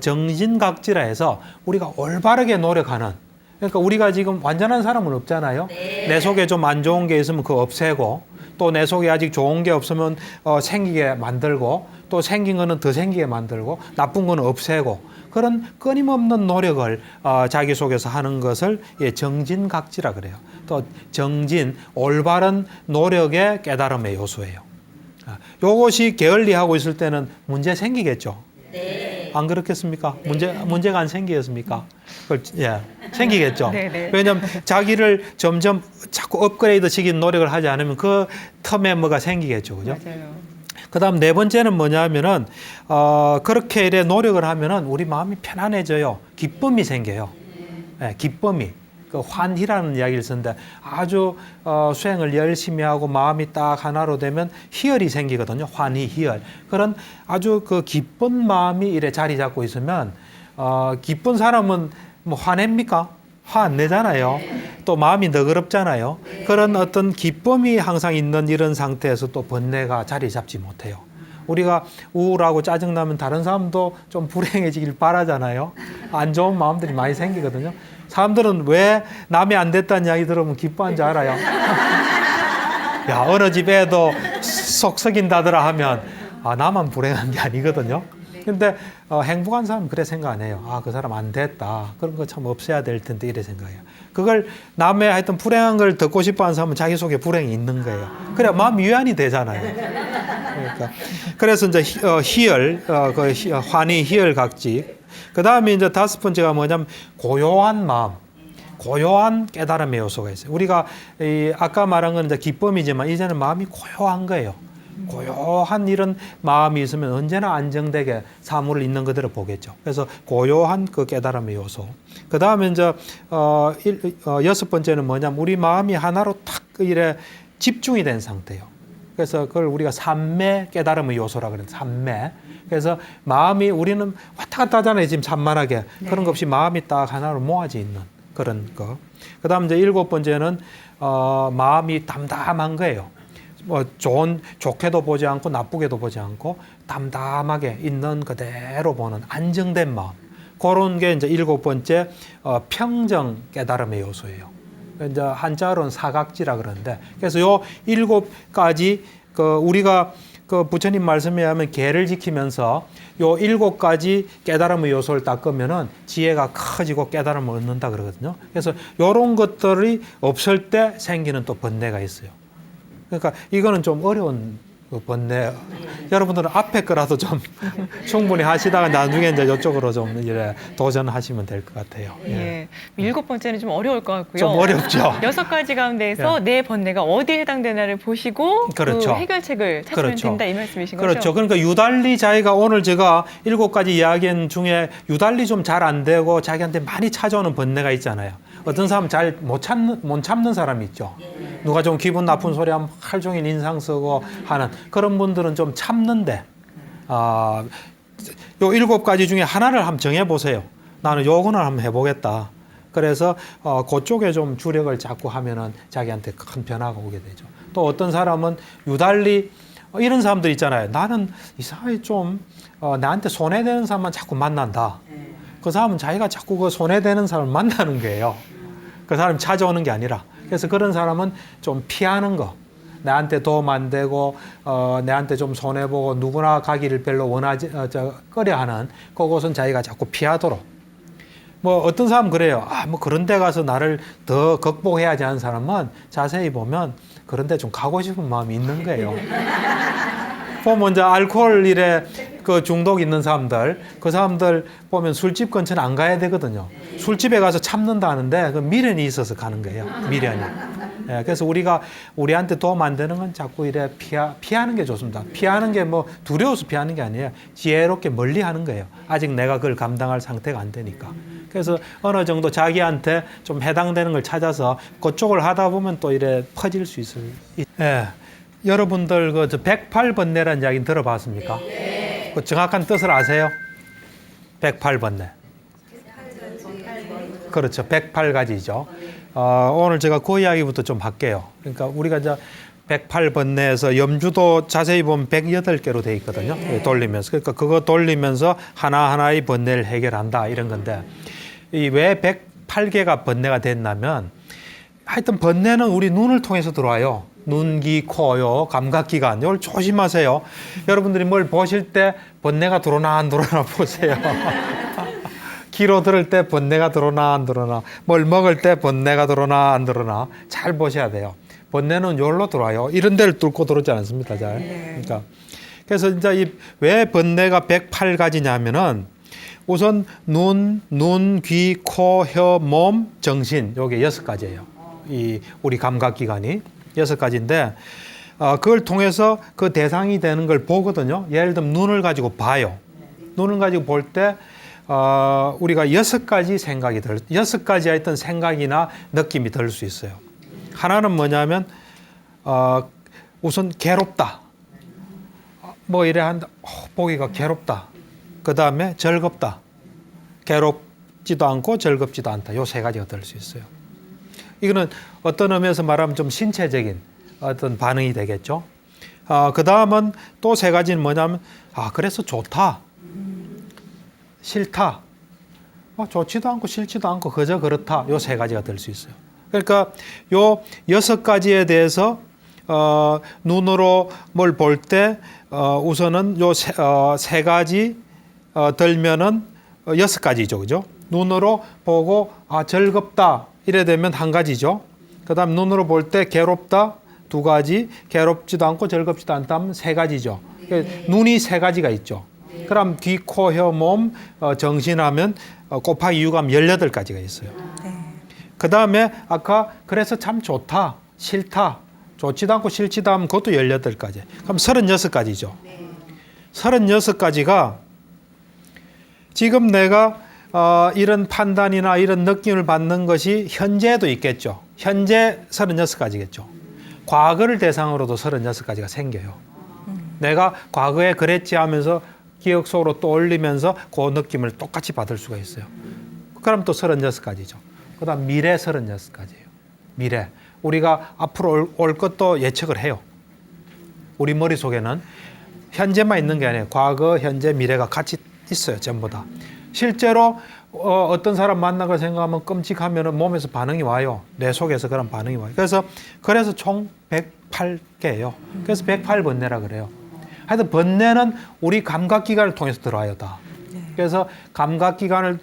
정진각지라 해서 우리가 올바르게 노력하는. 그러니까 우리가 지금 완전한 사람은 없잖아요. 내 속에 좀 안 좋은 게 있으면 그거 없애고 또 내 속에 아직 좋은 게 없으면 생기게 만들고 또 생긴 거는 더 생기게 만들고 나쁜 거는 없애고 그런 끊임없는 노력을 자기 속에서 하는 것을 정진각지라 그래요. 또 정진, 올바른 노력의 깨달음의 요소예요. 요것이 게을리하고 있을 때는 문제 생기겠죠. 네. 안 그렇겠습니까? 문제가 안 생기겠습니까? 생기겠죠. 네네. 왜냐하면 자기를 점점 자꾸 업그레이드 시키는 노력을 하지 않으면 그 텀에 뭐가 생기겠죠. 그죠? 맞아요. 그 다음 네 번째는 뭐냐면은, 그렇게 이래 노력을 하면은 우리 마음이 편안해져요. 기쁨이 생겨요. 기쁨이. 그 환희라는 이야기를 쓰는데 아주 수행을 열심히 하고 마음이 딱 하나로 되면 희열이 생기거든요. 환희, 희열. 그런 아주 그 기쁜 마음이 이래 자리 잡고 있으면 기쁜 사람은 뭐 화냅니까? 화 안 내잖아요. 또 마음이 너그럽잖아요. 그런 어떤 기쁨이 항상 있는 이런 상태에서 또 번뇌가 자리 잡지 못해요. 우리가 우울하고 짜증나면 다른 사람도 좀 불행해지길 바라잖아요. 안 좋은 마음들이 많이 생기거든요. 사람들은 왜 남이 안 됐다는 이야기 들으면 기뻐한 줄 알아요? 야, 어느 집 애도 속 썩인다더라 하면 나만 불행한 게 아니거든요. 근데 행복한 사람은 그래 생각 안 해요. 그 사람 안 됐다. 그런 거 참 없애야 될 텐데 이래 생각해요. 그걸 남의 하여튼 불행한 걸 듣고 싶어 하는 사람은 자기 속에 불행이 있는 거예요. 그래 마음 위안이 되잖아요. 그러니까 그래서 이제 희열, 환희, 희열 각지. 그 다음에 이제 다섯 번째가 뭐냐면 고요한 마음, 고요한 깨달음의 요소가 있어요. 우리가 아까 말한 건 이제 기쁨이지만 이제는 마음이 고요한 거예요. 고요한 이런 마음이 있으면 언제나 안정되게 사물을 있는 그대로 보겠죠. 그래서 고요한 그 깨달음의 요소. 그 다음에 이제 여섯 번째는 뭐냐면 우리 마음이 하나로 탁 이래 집중이 된 상태예요. 그래서 그걸 우리가 삼매 깨달음의 요소라 그래요. 삼매. 그래서 마음이 우리는 왔다 갔다 하잖아요. 지금 산만하게. 그런 것 없이 마음이 딱 하나로 모아져 있는 그런 거. 그다음 이제 7번째는 마음이 담담한 거예요. 뭐 좋게도 보지 않고 나쁘게도 보지 않고 담담하게 있는 그대로 보는 안정된 마음. 그런 게 이제 7번째 평정 깨달음의 요소예요. 이제 한자로는 사각지라 그러는데, 그래서 요 7가지 우리가 그 부처님 말씀에 하면 계를 지키면서 요 7가지 깨달음의 요소를 닦으면은 지혜가 커지고 깨달음을 얻는다 그러거든요. 그래서 요런 것들이 없을 때 생기는 또 번뇌가 있어요. 그러니까 이거는 좀 어려운 번뇌. 여러분들은 앞에 거라도 좀 충분히 하시다가 나중에 이제 이쪽으로 좀 이래 도전하시면 될 것 같아요. 예. 7번째는 좀 어려울 것 같고요. 좀 어렵죠. 6가지 가운데에서 내 번뇌가 어디에 해당되나를 보시고 그렇죠. 그 해결책을 찾으면 그렇죠. 된다 이 말씀이신 거죠? 그렇죠. 그러니까 유달리 자기가 오늘 제가 7가지 이야기한 중에 유달리 좀 잘 안 되고 자기한테 많이 찾아오는 번뇌가 있잖아요. 어떤 사람은 잘 못 참는 사람이 있죠. 누가 좀 기분 나쁜 소리 하면 하루 종일 인상 쓰고 하는 그런 분들은 좀 참는데, 요 7가지 중에 하나를 한번 정해보세요. 나는 요거는 한번 해보겠다. 그래서 그쪽에 좀 주력을 잡고 하면은 자기한테 큰 변화가 오게 되죠. 또 어떤 사람은 유달리 이런 사람들 있잖아요. 나는 이상하게 좀 나한테 손해되는 사람만 자꾸 만난다. 그 사람은 자기가 자꾸 그 손해되는 사람을 만나는 거예요. 그 사람이 찾아오는 게 아니라. 그래서 그런 사람은 좀 피하는 거. 나한테 도움 안 되고 내한테 좀 손해보고 누구나 가기를 별로 꺼려하는 그곳은 자기가 자꾸 피하도록. 뭐 어떤 사람은 그래요. 뭐 그런 데 가서 나를 더 극복해야지 하는 사람은 자세히 보면 그런 데 좀 가고 싶은 마음이 있는 거예요. 보면 이제 알코올 일에 그 중독 있는 사람들, 그 사람들 보면 술집 근처는 안 가야 되거든요. 술집에 가서 참는다 하는데 그 미련이 있어서 가는 거예요. 미련이. 예, 그래서 우리가 우리한테 도움 안 되는 건 자꾸 이래 피하는 게 좋습니다. 피하는 게 뭐 두려워서 피하는 게 아니에요. 지혜롭게 멀리 하는 거예요. 아직 내가 그걸 감당할 상태가 안 되니까. 그래서 어느 정도 자기한테 좀 해당되는 걸 찾아서 그쪽을 하다 보면 또 이래 퍼질 수 있어요. 예. 여러분들 그 108번뇌라는 이야기 들어봤습니까? 네. 그 정확한 뜻을 아세요? 108번뇌. 그렇죠. 108가지죠. 오늘 제가 그 이야기부터 좀 할게요. 그러니까 우리가 이제 108번뇌에서 염주도 자세히 보면 108개로 돼 있거든요. 돌리면서. 그러니까 그거 돌리면서 하나하나의 번뇌를 해결한다 이런 건데, 이 왜 108개가 번뇌가 됐냐면 하여튼 번뇌는 우리 눈을 통해서 들어와요. 눈, 귀, 코, 요 감각기관. 이걸 조심하세요. 여러분들이 뭘 보실 때 번뇌가 들어오나 안 들어오나 보세요. 귀로 들을 때 번뇌가 들어오나 안 들어오나, 뭘 먹을 때 번뇌가 들어오나 안 들어오나 잘 보셔야 돼요. 번뇌는 여기로 들어와요. 이런 데를 뚫고 들어오지 않습니다. 잘. 그러니까 그래서 이제 왜 번뇌가 108가지냐면은 우선 눈, 귀, 코, 혀, 몸, 정신. 요게 6가지예요. 이 우리 감각기관이 6가지인데 그걸 통해서 그 대상이 되는 걸 보거든요. 예를 들면 눈을 가지고 봐요. 눈을 가지고 볼 때 우리가 6가지 어떤 생각이나 느낌이 들 수 있어요. 하나는 뭐냐면 우선 괴롭다. 뭐 이래 한다. 보기가 괴롭다. 그 다음에 즐겁다. 괴롭지도 않고 즐겁지도 않다. 요 3가지가 들 수 있어요. 이거는 어떤 의미에서 말하면 좀 신체적인 어떤 반응이 되겠죠. 그 다음은 또 3가지는 뭐냐면 그래서 좋다. 싫다. 좋지도 않고 싫지도 않고 그저 그렇다. 요 3가지가 될 수 있어요. 그러니까 요 6가지에 대해서 눈으로 뭘 볼 때 우선은 요 3가지 들면은 6가지죠. 그죠? 눈으로 보고 즐겁다. 이래 되면 1가지죠. 그 다음 눈으로 볼 때 괴롭다. 2가지. 괴롭지도 않고 즐겁지도 않다 하면 3가지죠. 눈이 3가지가 있죠. 그럼 귀, 코, 혀, 몸, 정신하면 곱하기 6하면 18가지가 있어요. 그 다음에 아까 그래서 참 좋다, 싫다, 좋지도 않고 싫지도 않으면 그것도 18가지. 그럼 36가지죠. 36가지가 지금 내가 이런 판단이나 이런 느낌을 받는 것이 현재도 있겠죠. 현재 36가지겠죠. 과거를 대상으로도 36가지가 생겨요. 내가 과거에 그랬지 하면서 기억 속으로 떠올리면서 그 느낌을 똑같이 받을 수가 있어요. 그럼 또 36가지죠. 그 다음 미래 36가지예요. 미래. 우리가 앞으로 올 것도 예측을 해요. 우리 머릿속에는 현재만 있는 게 아니에요. 과거, 현재, 미래가 같이 있어요. 전부 다. 실제로 어떤 사람 만나고 생각하면 끔찍하면 몸에서 반응이 와요. 뇌 속에서 그런 반응이 와요. 그래서 총 108개예요. 그래서 108번뇌라 그래요. 하여튼 번뇌는 우리 감각기관을 통해서 들어와요. 다. 그래서 감각기관을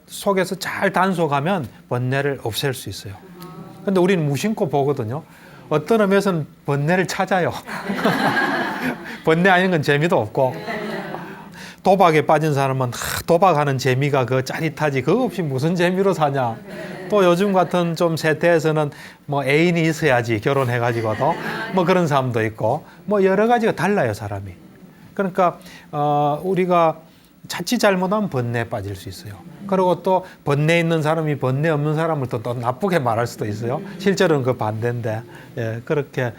속에서 잘 단속하면 번뇌를 없앨 수 있어요. 근데 우리는 무심코 보거든요. 어떤 의미에서는 번뇌를 찾아요. 번뇌 아닌 건 재미도 없고. 도박에 빠진 사람은 도박하는 재미가 그 짜릿하지 그거 없이 무슨 재미로 사냐. 또 요즘 같은 좀 세태에서는 뭐 애인이 있어야지 결혼해가지고도 뭐 그런 사람도 있고 뭐 여러 가지가 달라요 사람이. 그러니까 우리가 자칫 잘못하면 번뇌에 빠질 수 있어요. 그리고 또 번뇌 있는 사람이 번뇌 없는 사람을 또 나쁘게 말할 수도 있어요. 실제로는 그 반대인데 그렇게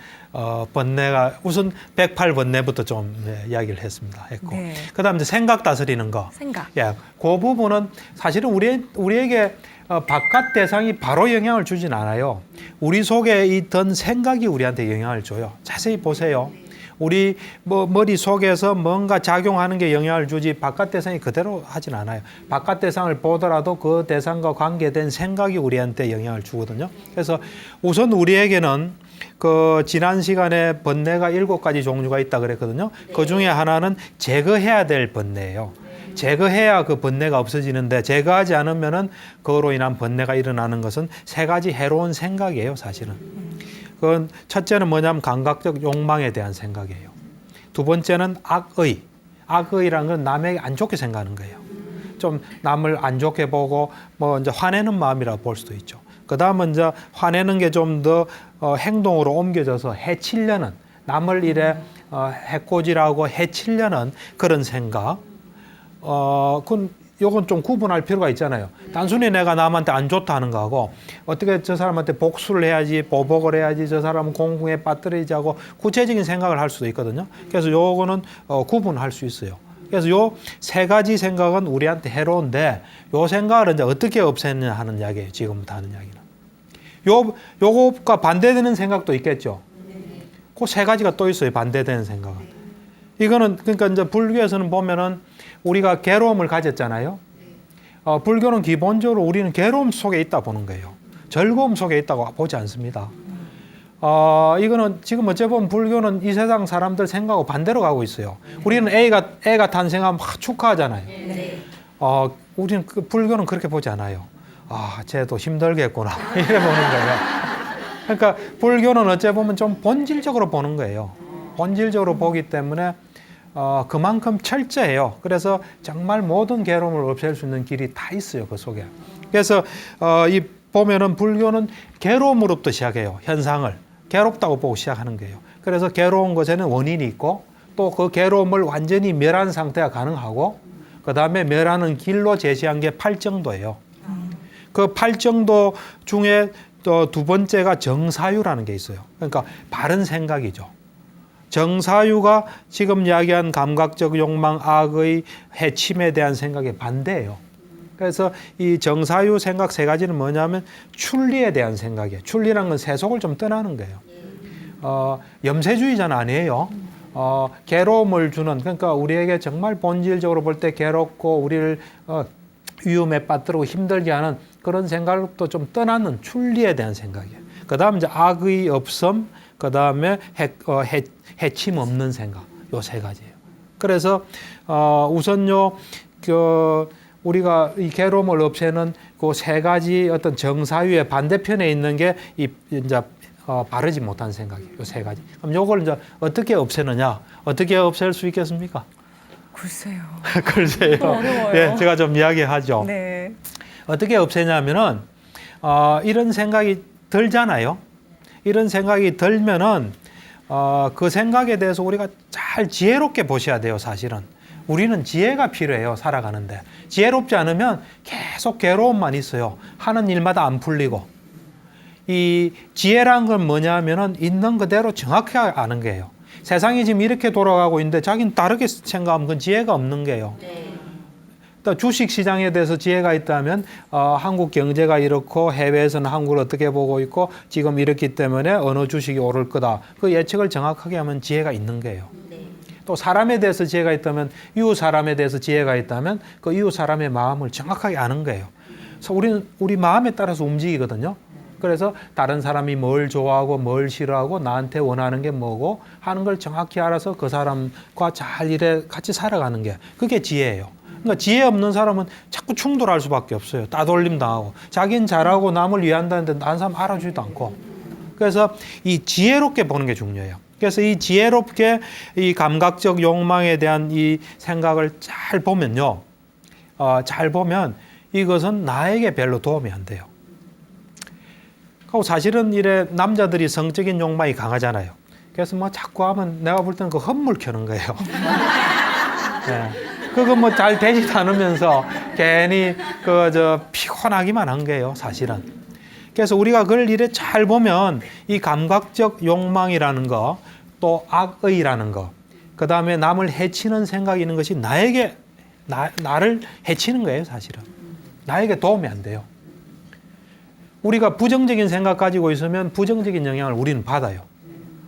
번뇌가 우선 108번뇌부터 좀 이야기를 했고 네. 그다음 이제 생각 다스리는 거. 생각. 그 부분은 사실은 우리에게 바깥 대상이 바로 영향을 주진 않아요. 우리 속에 있던 생각이 우리한테 영향을 줘요. 자세히 보세요. 우리 머릿속에서 뭔가 작용하는 게 영향을 주지 바깥 대상이 그대로 하진 않아요. 바깥 대상을 보더라도 그 대상과 관계된 생각이 우리한테 영향을 주거든요. 그래서 우선 우리에게는 그 지난 시간에 번뇌가 7가지 종류가 있다 그랬거든요. 그 중에 하나는 제거해야 될 번뇌예요. 제거해야 그 번뇌가 없어지는데 제거하지 않으면은 그거로 인한 번뇌가 일어나는 것은 3가지 해로운 생각이에요, 사실은. 그건 첫째는 뭐냐면 감각적 욕망에 대한 생각이에요. 두 번째는 악의. 악의라는 건 남에게 안 좋게 생각하는 거예요. 좀 남을 안 좋게 보고 뭐 이제 화내는 마음이라고 볼 수도 있죠. 그 다음은 이제 화내는 게 좀 더 행동으로 옮겨져서 해치려는 남을 이래 해코지라고 해치려는 그런 생각. 요건 좀 구분할 필요가 있잖아요. 단순히 내가 남한테 안 좋다 하는 거하고 어떻게 저 사람한테 복수를 해야지, 보복을 해야지, 저 사람은 공궁에 빠뜨리지 하고 구체적인 생각을 할 수도 있거든요. 그래서 요거는 구분할 수 있어요. 그래서 요 3가지 생각은 우리한테 해로운데 요 생각을 이제 어떻게 없애느냐 하는 이야기예요. 지금부터 하는 이야기는. 요거가 반대되는 생각도 있겠죠. 그 3가지가 또 있어요. 반대되는 생각은. 이거는 그러니까 이제 불교에서는 보면은 우리가 괴로움을 가졌잖아요. 불교는 기본적으로 우리는 괴로움 속에 있다 보는 거예요. 즐거움 속에 있다고 보지 않습니다. 이거는 지금 어째 보면 불교는 이 세상 사람들 생각하고 반대로 가고 있어요. 우리는 애가 탄생하면 막 축하하잖아요. 우리는 불교는 그렇게 보지 않아요. 쟤도 힘들겠구나 이래 보는 거예요. 그러니까 불교는 어째 보면 좀 본질적으로 보는 거예요. 본질적으로 보기 때문에 그만큼 철저해요. 그래서 정말 모든 괴로움을 없앨 수 있는 길이 다 있어요. 그 속에. 그래서 이 보면은 불교는 괴로움으로부터 시작해요. 현상을. 괴롭다고 보고 시작하는 거예요. 그래서 괴로운 것에는 원인이 있고 또 그 괴로움을 완전히 멸한 상태가 가능하고 그 다음에 멸하는 길로 제시한 게 8정도예요. 그 8정도 중에 또 2번째가 정사유라는 게 있어요. 그러니까 바른 생각이죠. 정사유가 지금 이야기한 감각적 욕망, 악의, 해침에 대한 생각에 반대예요. 그래서 이 정사유 생각 3가지는 뭐냐면 출리에 대한 생각이에요. 출리라는 건 세속을 좀 떠나는 거예요. 염세주의자는 아니에요. 괴로움을 주는, 그러니까 우리에게 정말 본질적으로 볼 때 괴롭고 우리를 위험에 빠뜨리고 힘들게 하는 그런 생각부터 좀 떠나는 출리에 대한 생각이에요. 그 다음 이제 악의 없음, 그 다음에 해침 없는 생각, 요 3가지예요. 그래서 우선요 우리가 이 괴로움을 없애는 그 3가지 어떤 정사유의 반대편에 있는 게 이제 바르지 못한 생각이에요. 요 3가지. 그럼 요걸 이제 어떻게 없애느냐? 어떻게 없앨 수 있겠습니까? 글쎄요. 글쎄요. 어려워요. 예, 제가 좀 이야기하죠. 네. 어떻게 없애냐면은 이런 생각이 들잖아요. 이런 생각이 들면은 그 생각에 대해서 우리가 잘 지혜롭게 보셔야 돼요. 사실은 우리는 지혜가 필요해요. 살아가는데 지혜롭지 않으면 계속 괴로움만 있어요. 하는 일마다 안 풀리고 이 지혜란 건 뭐냐면은 있는 그대로 정확히 아는 거예요. 세상이 지금 이렇게 돌아가고 있는데 자기는 다르게 생각하면 그건 지혜가 없는 거예요. 또 주식 시장에 대해서 지혜가 있다면 한국 경제가 이렇고 해외에서는 한국을 어떻게 보고 있고 지금 이렇기 때문에 어느 주식이 오를 거다. 그 예측을 정확하게 하면 지혜가 있는 거예요. 또 사람에 대해서 지혜가 있다면 이웃 사람에 대해서 지혜가 있다면 그 이웃 사람의 마음을 정확하게 아는 거예요. 그래서 우리는 우리 마음에 따라서 움직이거든요. 그래서 다른 사람이 뭘 좋아하고 뭘 싫어하고 나한테 원하는 게 뭐고 하는 걸 정확히 알아서 그 사람과 잘 이래 같이 살아가는 게 그게 지혜예요. 그러니까 지혜 없는 사람은 자꾸 충돌할 수밖에 없어요. 따돌림 당하고 자기는 잘하고 남을 위한다는데 다른 사람 알아주지도 않고. 그래서 이 지혜롭게 보는 게 중요해요. 그래서 이 지혜롭게 이 감각적 욕망에 대한 이 생각을 잘 보면요. 잘 보면 이것은 나에게 별로 도움이 안 돼요. 그리고 사실은 이래 남자들이 성적인 욕망이 강하잖아요. 그래서 뭐 자꾸 하면 내가 볼 때는 그 헛물 켜는 거예요. 네. 그거 뭐 잘 되지도 않으면서 괜히 피곤하기만 한 거예요, 사실은. 그래서 우리가 그걸 이래 잘 보면 이 감각적 욕망이라는 거, 또 악의라는 거, 그 다음에 남을 해치는 생각이 있는 것이 나를 해치는 거예요, 사실은. 나에게 도움이 안 돼요. 우리가 부정적인 생각 가지고 있으면 부정적인 영향을 우리는 받아요.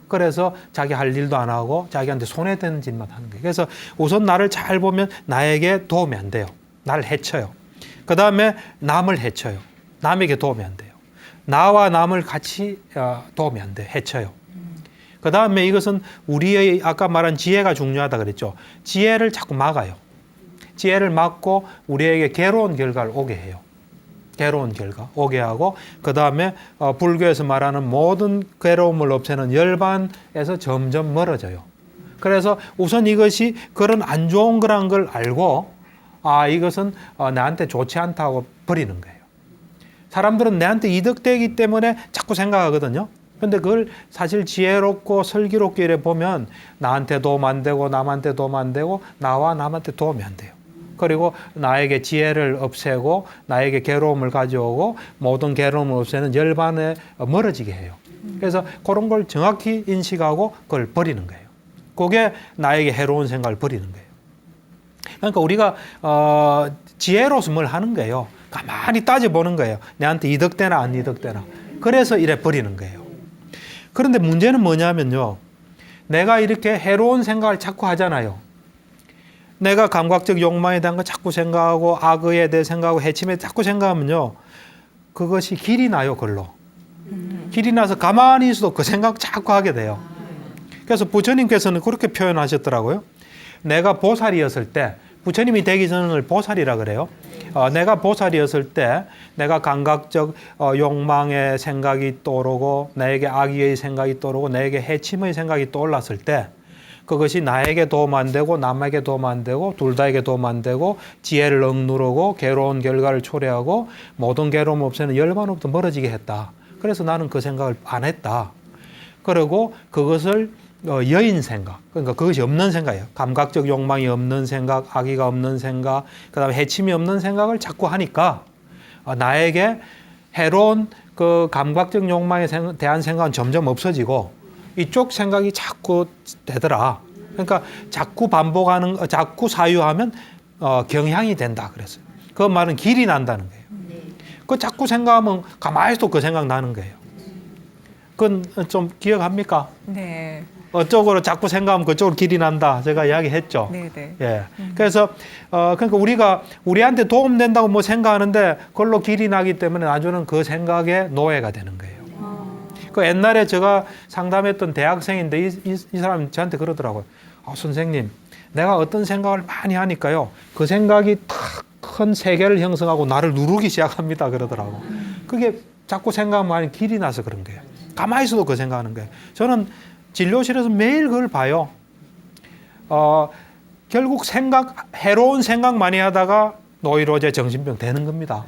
그래서 자기 할 일도 안 하고 자기한테 손해되는 짓만 하는 거예요. 그래서 우선 나를 잘 보면 나에게 도움이 안 돼요. 나를 해쳐요. 그 다음에 남을 해쳐요. 남에게 도움이 안 돼요. 나와 남을 같이 도움이 안 돼요. 해쳐요. 그 다음에 이것은 우리의 아까 말한 지혜가 중요하다 그랬죠. 지혜를 자꾸 막아요. 지혜를 막고 우리에게 괴로운 결과를 오게 해요. 괴로운 결과 오게 하고 그 다음에 불교에서 말하는 모든 괴로움을 없애는 열반에서 점점 멀어져요. 그래서 우선 이것이 그런 안 좋은 거란 걸 알고 이것은 나한테 좋지 않다고 버리는 거예요. 사람들은 내한테 이득되기 때문에 자꾸 생각하거든요. 근데 그걸 사실 지혜롭고 슬기롭게 이래 보면 나한테 도움 안 되고 남한테 도움 안 되고 나와 남한테 도움이 안 돼요. 그리고 나에게 지혜를 없애고 나에게 괴로움을 가져오고 모든 괴로움을 없애는 열반에 멀어지게 해요. 그래서 그런 걸 정확히 인식하고 그걸 버리는 거예요. 그게 나에게 해로운 생각을 버리는 거예요. 그러니까 우리가 지혜로서 뭘 하는 거예요. 가만히 따져보는 거예요. 내한테 이득되나 안 이득되나. 그래서 이래 버리는 거예요. 그런데 문제는 뭐냐면요. 내가 이렇게 해로운 생각을 자꾸 하잖아요. 내가 감각적 욕망에 대한 거 자꾸 생각하고 악의에 대해 생각하고 해침에 자꾸 생각하면요. 그것이 길이 나요, 그걸로. 길이 나서 가만히 있어도 그 생각 자꾸 하게 돼요. 그래서 부처님께서는 그렇게 표현하셨더라고요. 내가 보살이었을 때, 부처님이 되기 전을 보살이라 그래요. 내가 보살이었을 때 내가 감각적 욕망의 생각이 떠오르고 나에게 악의의 생각이 떠오르고 나에게 해침의 생각이 떠올랐을 때 그것이 나에게 도움 안 되고 남에게 도움 안 되고 둘 다에게 도움 안 되고 지혜를 억누르고 괴로운 결과를 초래하고 모든 괴로움 없애는 열반으로부터 멀어지게 했다. 그래서 나는 그 생각을 안 했다. 그리고 그것을 여인 생각, 그러니까 그것이 없는 생각이에요. 감각적 욕망이 없는 생각, 악의가 없는 생각, 그다음에 해침이 없는 생각을 자꾸 하니까 나에게 해로운 그 감각적 욕망에 대한 생각은 점점 없어지고 이쪽 생각이 자꾸 되더라. 그러니까 자꾸 반복하는, 자꾸 사유하면 경향이 된다 그랬어요. 그 말은 길이 난다는 거예요. 그 자꾸 생각하면 가만히 있어도 그 생각 나는 거예요. 그건 좀 기억합니까? 네. 어쪽으로 자꾸 생각하면 그쪽으로 길이 난다. 제가 이야기했죠. 네네. 예. 그래서 그러니까 우리가 우리한테 도움된다고 뭐 생각하는데 그걸로 길이 나기 때문에 나중에는 그 생각의 노예가 되는 거예요. 그 옛날에 제가 상담했던 대학생인데 이 사람이 저한테 그러더라고요. 선생님, 내가 어떤 생각을 많이 하니까요. 그 생각이 탁 큰 세계를 형성하고 나를 누르기 시작합니다. 그러더라고. 그게 자꾸 생각하면 길이 나서 그런 거예요. 가만히 있어도 그 생각하는 거예요. 저는 진료실에서 매일 그걸 봐요. 결국 해로운 생각 많이 하다가 노이로제 정신병 되는 겁니다.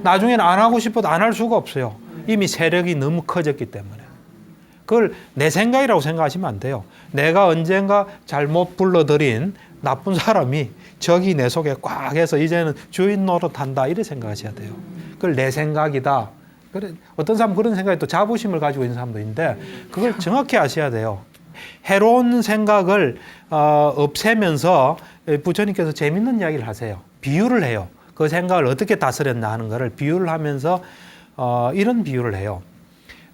나중에는 안 하고 싶어도 안 할 수가 없어요. 이미 세력이 너무 커졌기 때문에. 그걸 내 생각이라고 생각하시면 안 돼요. 내가 언젠가 잘못 불러들인 나쁜 사람이 적이 내 속에 꽉 해서 이제는 주인 노릇한다 이렇게 생각하셔야 돼요. 그걸 내 생각이다. 그래, 어떤 사람은 그런 생각에 또 자부심을 가지고 있는 사람도 있는데 그걸 정확히 아셔야 돼요. 해로운 생각을 없애면서 부처님께서 재밌는 이야기를 하세요. 비유를 해요. 그 생각을 어떻게 다스렸나 하는 거를 비유를 하면서 이런 비유를 해요.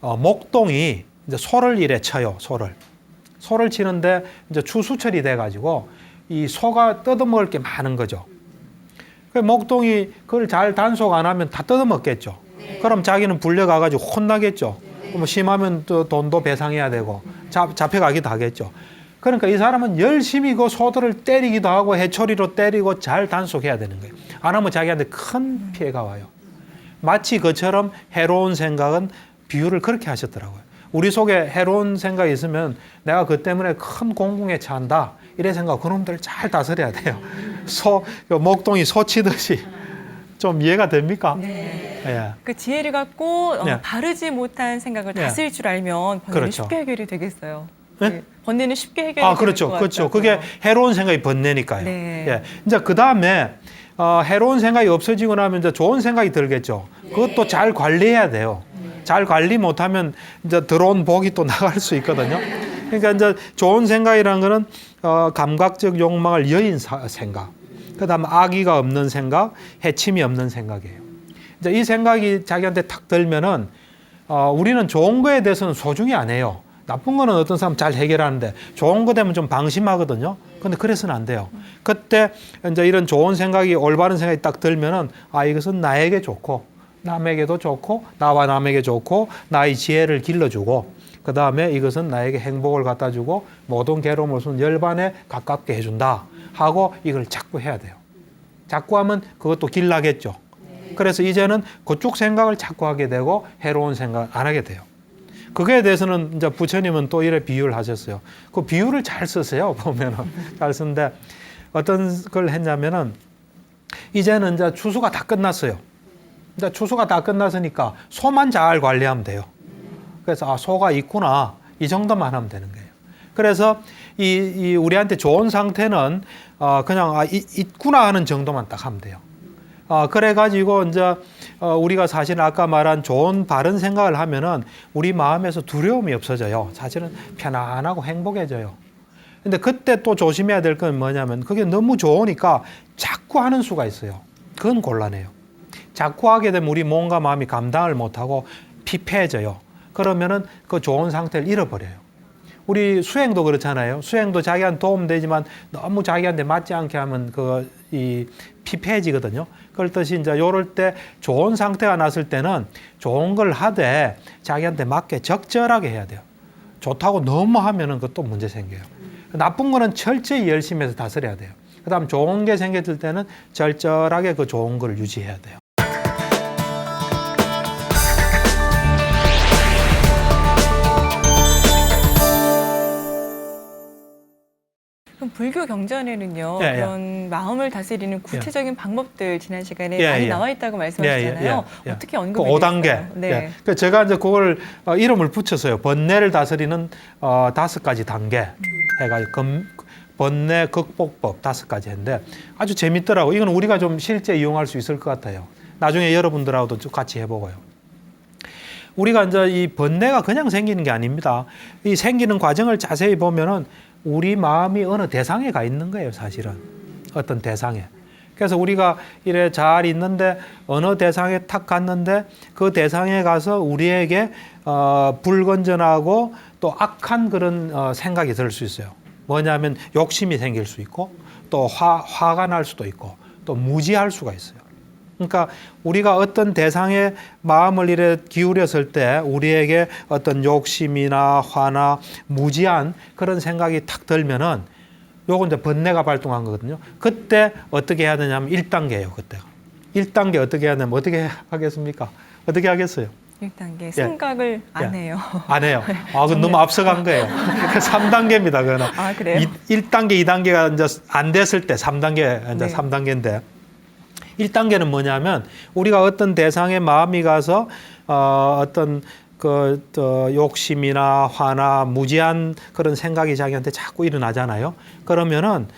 목동이 이제 소를 이래 쳐요. 소를 치는데 이제 추수철이 돼가지고 이 소가 뜯어먹을 게 많은 거죠. 그 목동이 그걸 잘 단속 안 하면 다 뜯어먹겠죠. 그럼 자기는 불려가가지고 혼나겠죠. 뭐 심하면 또 돈도 배상해야 되고 잡혀가기도 하겠죠. 그러니까 이 사람은 열심히 그 소들을 때리기도 하고 해초리로 때리고 잘 단속해야 되는 거예요. 안 하면 자기한테 큰 피해가 와요. 마치 그처럼 해로운 생각은 비유를 그렇게 하셨더라고요. 우리 속에 해로운 생각이 있으면 내가 그 때문에 큰 공공에 처한다. 이래 생각 그놈들 잘 다스려야 돼요. 목동이 소 치듯이. 좀 이해가 됩니까? 네. 예. 그 지혜를 갖고 네. 바르지 못한 생각을 네. 다스릴 줄 알면 번뇌는 그렇죠. 쉽게 해결이 되겠어요. 네? 네. 번뇌는 쉽게 해결이 될 그렇죠. 것 그렇죠. 같다고요. 그게 해로운 생각이 번뇌니까요. 네. 예. 이제 그 다음에 해로운 생각이 없어지고 나면 이제 좋은 생각이 들겠죠. 그것도 잘 관리해야 돼요. 잘 관리 못하면 이제 들어온 복이 또 나갈 수 있거든요. 그러니까 이제 좋은 생각이라는 거는 감각적 욕망을 여인 생각. 그다음 악의가 없는 생각, 해침이 없는 생각이에요. 이제 이 생각이 자기한테 탁 들면은 우리는 좋은 거에 대해서는 소중히 안 해요. 나쁜 거는 어떤 사람 잘 해결하는데 좋은 거 되면 좀 방심하거든요. 근데 그래서는 안 돼요. 그때 이제 이런 좋은 생각이 올바른 생각이 딱 들면은 이것은 나에게 좋고 남에게도 좋고 나와 남에게 좋고 나의 지혜를 길러주고 그 다음에 이것은 나에게 행복을 갖다 주고 모든 괴로움을 쏜 열반에 가깝게 해준다 하고 이걸 자꾸 해야 돼요. 자꾸 하면 그것도 길나겠죠. 그래서 이제는 그쪽 생각을 자꾸 하게 되고 해로운 생각 안 하게 돼요. 그거에 대해서는 이제 부처님은 또 이래 비유를 하셨어요. 그 비유를 잘 쓰세요. 보면은 잘 쓰는데 어떤 걸 했냐면은 이제는 이제 추수가 다 끝났어요. 이제 추수가 다 끝났으니까 소만 잘 관리하면 돼요. 그래서 소가 있구나 이 정도만 하면 되는 거예요. 그래서 이 우리한테 좋은 상태는 그냥 있구나 하는 정도만 딱 하면 돼요. 그래가지고 이제 우리가 사실 아까 말한 좋은 바른 생각을 하면은 우리 마음에서 두려움이 없어져요. 사실은 편안하고 행복해져요. 근데 그때 또 조심해야 될 건 뭐냐면 그게 너무 좋으니까 자꾸 하는 수가 있어요. 그건 곤란해요. 자꾸 하게 되면 우리 몸과 마음이 감당을 못하고 피폐해져요. 그러면은 그 좋은 상태를 잃어버려요. 우리 수행도 그렇잖아요. 수행도 자기한테 도움되지만 너무 자기한테 맞지 않게 하면 이 피폐해지거든요. 그렇듯이 이제 요럴 때 좋은 상태가 났을 때는 좋은 걸 하되 자기한테 맞게 적절하게 해야 돼요. 좋다고 너무 하면은 그것도 문제 생겨요. 나쁜 거는 철저히 열심히 해서 다스려야 돼요. 그다음 좋은 게 생겼을 때는 절절하게 그 좋은 걸 유지해야 돼요. 그럼 불교 경전에는요 예, 예. 그런 마음을 다스리는 구체적인 방법들 지난 시간에 예, 많이 예. 나와 있다고 말씀하셨잖아요. 어떻게 언급이 5단계. 되겠어요? 네. 예. 그 제가 이제 그걸 이름을 붙였어요. 번뇌를 다스리는 5가지 단계 해가지고 번뇌 극복법 5가지 했는데 아주 재밌더라고. 이건 우리가 좀 실제 이용할 수 있을 것 같아요. 나중에 여러분들하고도 좀 같이 해보고요. 우리가 이제 이 번뇌가 그냥 생기는 게 아닙니다. 이 생기는 과정을 자세히 보면은 우리 마음이 어느 대상에 가 있는 거예요, 사실은. 어떤 대상에. 그래서 우리가 이래 잘 있는데 어느 대상에 탁 갔는데 그 대상에 가서 우리에게 불건전하고 또 악한 그런 생각이 들 수 있어요. 뭐냐면 욕심이 생길 수 있고 또 화가 날 수도 있고 또 무지할 수가 있어요. 그러니까 우리가 어떤 대상에 마음을 이래 기울였을 때 우리에게 어떤 욕심이나 화나 무지한 그런 생각이 탁 들면은 요건 이제 번뇌가 발동한 거거든요. 그때 어떻게 해야 되냐면 1단계예요, 그때가. 1단계 어떻게 해야 되냐면 어떻게 하겠습니까? 어떻게 하겠어요? 1단계 생각을 안 해요. 안 해요. 그건 너무 앞서간 거예요. 3단계입니다, 그거는. 그래요? 1단계, 2단계가 이제 안 됐을 때 3단계, 이제 네. 3단계인데 1단계는 뭐냐면 우리가 어떤 대상에 마음이 가서 어떤 욕심이나 화나 무지한 그런 생각이 자기한테 자꾸 일어나잖아요. 그러면은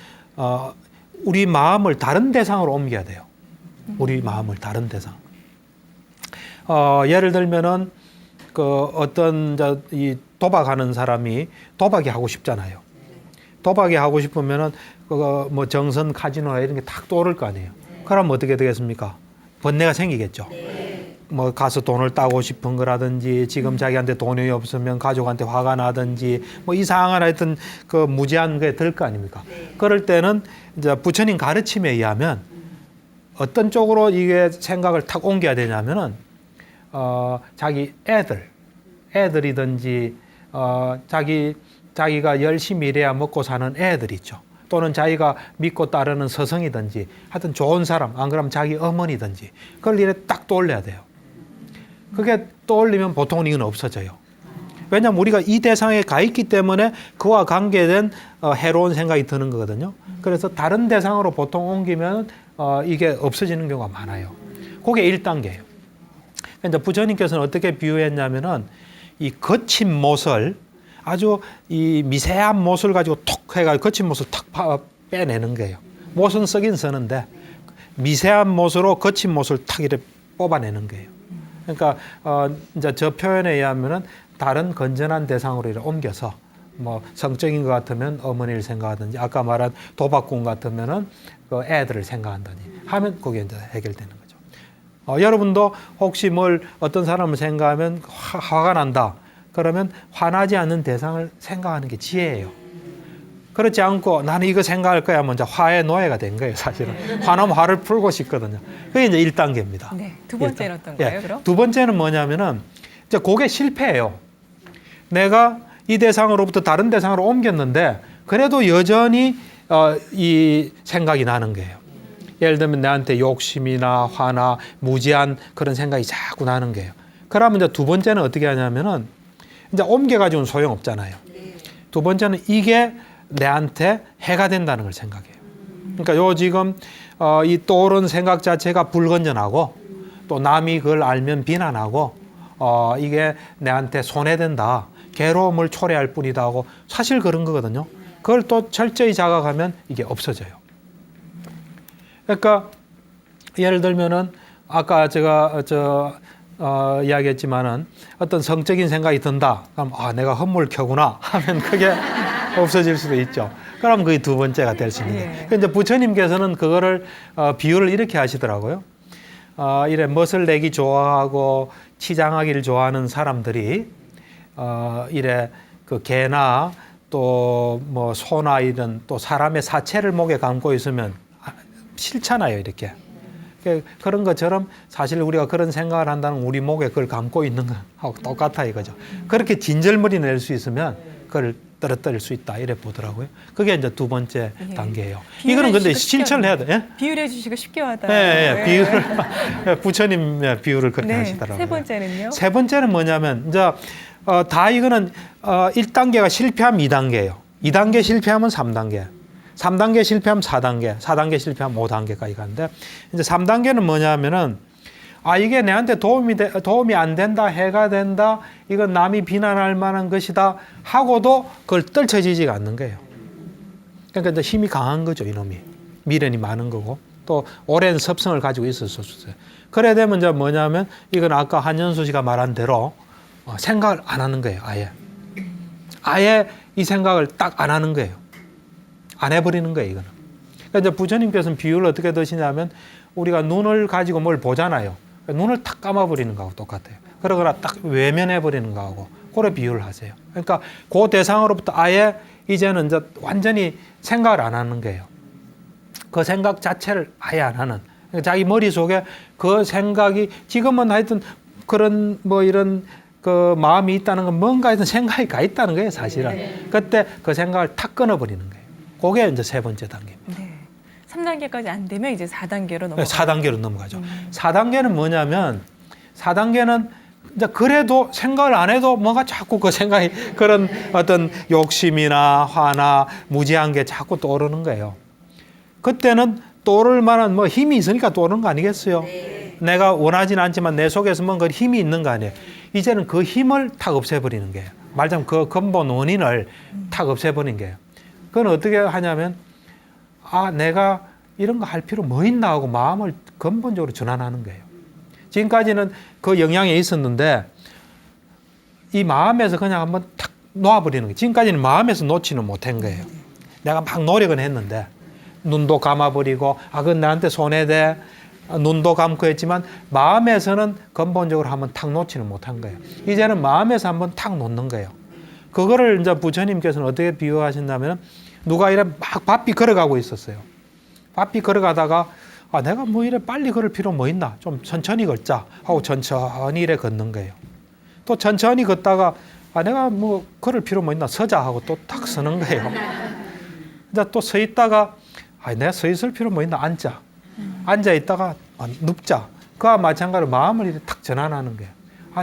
우리 마음을 다른 대상으로 옮겨야 돼요. 우리 마음을 다른 대상. 예를 들면은 그 어떤 이 도박하는 사람이 도박이 하고 싶잖아요. 도박이 하고 싶으면은 그 뭐 정선 카지노나 이런 게 탁 떠오를 거 아니에요. 그럼 어떻게 되겠습니까? 번뇌가 생기겠죠. 뭐 가서 돈을 따고 싶은 거라든지 지금 자기한테 돈이 없으면 가족한테 화가 나든지 뭐 이상한 하여튼 그 무지한 게 들 거 아닙니까? 그럴 때는 이제 부처님 가르침에 의하면 어떤 쪽으로 이게 생각을 탁 옮겨야 되냐면은 자기 애들이든지 자기가 열심히 일해야 먹고 사는 애들 있죠. 또는 자기가 믿고 따르는 스승이든지 하여튼 좋은 사람, 안 그러면 자기 어머니든지 그걸 이래 딱 떠올려야 돼요. 그게 떠올리면 보통은 이건 없어져요. 왜냐하면 우리가 이 대상에 가 있기 때문에 그와 관계된 해로운 생각이 드는 거거든요. 그래서 다른 대상으로 보통 옮기면 이게 없어지는 경우가 많아요. 그게 1단계예요. 그러니까 부처님께서는 어떻게 비유했냐면은 이 거친 못을 아주 이 미세한 못을 가지고 톡 해가지고 거친 못을 탁 빼내는 거예요. 못은 쓰긴 쓰는데 미세한 못으로 거친 못을 탁 이렇게 뽑아내는 거예요. 그러니까 이제 저 표현에 의하면은 다른 건전한 대상으로 이렇게 옮겨서 뭐 성적인 것 같으면 어머니를 생각하든지 아까 말한 도박꾼 같으면은 그 애들을 생각한다니 하면 그게 이제 해결되는 거죠. 여러분도 혹시 뭘 어떤 사람을 생각하면 화가 난다. 그러면 화나지 않는 대상을 생각하는 게 지혜예요. 그렇지 않고 나는 이거 생각할 거야 먼저 화의 노예가 된 거예요, 사실은. 화나면 화를 풀고 싶거든요. 그게 이제 1단계입니다. 네. 두 번째는 어떤가요, 그럼? 두 번째는 뭐냐면은 이제 그게 실패예요. 내가 이 대상으로부터 다른 대상으로 옮겼는데 그래도 여전히 이 생각이 나는 거예요. 예를 들면 나한테 욕심이나 화나 무지한 그런 생각이 자꾸 나는 거예요. 그러면 이제 두 번째는 어떻게 하냐면은 이제 옮겨가지고는 소용없잖아요. 두 번째는 이게 내한테 해가 된다는 걸 생각해요. 그러니까 요 지금 이 떠오른 생각 자체가 불건전하고 또 남이 그걸 알면 비난하고 이게 내한테 손해된다. 괴로움을 초래할 뿐이다 하고 사실 그런 거거든요. 그걸 또 철저히 자각하면 이게 없어져요. 그러니까 예를 들면은 아까 제가 이야기했지만은 어떤 성적인 생각이 든다. 그럼 내가 헛물켜구나 하면 그게 없어질 수도 있죠. 그럼 그게 두 번째가 될 수 있는 거예요. 그러니까 이제 부처님께서는 그거를 비유를 이렇게 하시더라고요. 이래 멋을 내기 좋아하고 치장하기를 좋아하는 사람들이 이래 그 개나 또 뭐 소나 이런 또 사람의 사체를 목에 감고 있으면 싫잖아요, 이렇게. 그런 것처럼 사실 우리가 그런 생각을 한다는 우리 목에 그걸 감고 있는 거하고 똑같아 이거죠. 그렇게 진절머리 낼 수 있으면 그걸 떨어뜨릴 수 있다 이래 보더라고요. 그게 이제 두 번째 단계예요. 이거는 근데 실천을 해야 돼. 예? 비유를 해주시고 쉽게 와닿아요. 네, 비유를 부처님 비유를 그렇게 하시더라고요. 세 번째는요? 세 번째는 뭐냐면 이제 다 이거는 1단계가 실패하면 2단계예요. 2단계 실패하면 3단계. 3단계 실패하면 4단계, 4단계 실패하면 5단계까지 가는데 이제 3단계는 뭐냐면은 이게 내한테 도움이 안 된다, 해가 된다, 이건 남이 비난할 만한 것이다 하고도 그걸 떨쳐지지가 않는 거예요. 그러니까 이제 힘이 강한 거죠, 이놈이. 미련이 많은 거고 또 오랜 섭성을 가지고 있었어요. 그래 되면 이제 뭐냐면 이건 아까 한현수 씨가 말한 대로 생각을 안 하는 거예요, 아예 이 생각을 딱 안 하는 거예요. 안 해버리는 거예요, 이거는. 그러니까 이제 부처님께서는 비유를 어떻게 드시냐면 우리가 눈을 가지고 뭘 보잖아요. 눈을 탁 감아버리는 거하고 똑같아요. 그러거나 딱 외면해버리는 거하고 그래 비유를 하세요. 그러니까 그 대상으로부터 아예 이제는 이제 완전히 생각을 안 하는 거예요. 그 생각 자체를 아예 안 하는. 그러니까 자기 머릿속에 그 생각이 지금은 하여튼 그런 뭐 이런 그 마음이 있다는 건 뭔가 하여튼 생각이 가 있다는 거예요, 사실은. 그때 그 생각을 탁 끊어버리는 거예요. 그게 이제 세 번째 단계입니다. 네. 3단계까지 안 되면 이제 4단계로 넘어가요. 4단계로 넘어가죠. 4단계는 뭐냐면 4단계는 이제 그래도 생각을 안 해도 뭔가 자꾸 그 생각이 그런 어떤 욕심이나 화나 무지한 게 자꾸 떠오르는 거예요. 그때는 떠오를 만한 뭐 힘이 있으니까 떠오르는 거 아니겠어요? 네. 내가 원하지는 않지만 내 속에서 뭔가 힘이 있는 거 아니에요. 이제는 그 힘을 탁 없애버리는 거예요. 말하자면 그 근본 원인을 탁 없애버리는 거예요. 그건 어떻게 하냐면 내가 이런 거 할 필요 뭐 있나 하고 마음을 근본적으로 전환하는 거예요. 지금까지는 그 영향이 있었는데 이 마음에서 그냥 한번 탁 놓아버리는 거예요. 지금까지는 마음에서 놓지는 못한 거예요. 내가 막 노력은 했는데 눈도 감아버리고 그건 나한테 손해돼. 눈도 감고 했지만 마음에서는 근본적으로 한번 탁 놓지는 못한 거예요. 이제는 마음에서 한번 탁 놓는 거예요. 그거를 이제 부처님께서는 어떻게 비유하신다면 누가 이래 막 바삐 걸어가고 있었어요. 바삐 걸어가다가 내가 뭐 이래 빨리 걸을 필요 뭐 있나? 좀 천천히 걷자 하고 천천히 이래 걷는 거예요. 또 천천히 걷다가 내가 뭐 걸을 필요 뭐 있나? 서자 하고 또 탁 서는 거예요. 이제 또 서 있다가 내가 서 있을 필요 뭐 있나? 앉자. 앉아 있다가 눕자. 그와 마찬가지로 마음을 이렇게 탁 전환하는 거예요.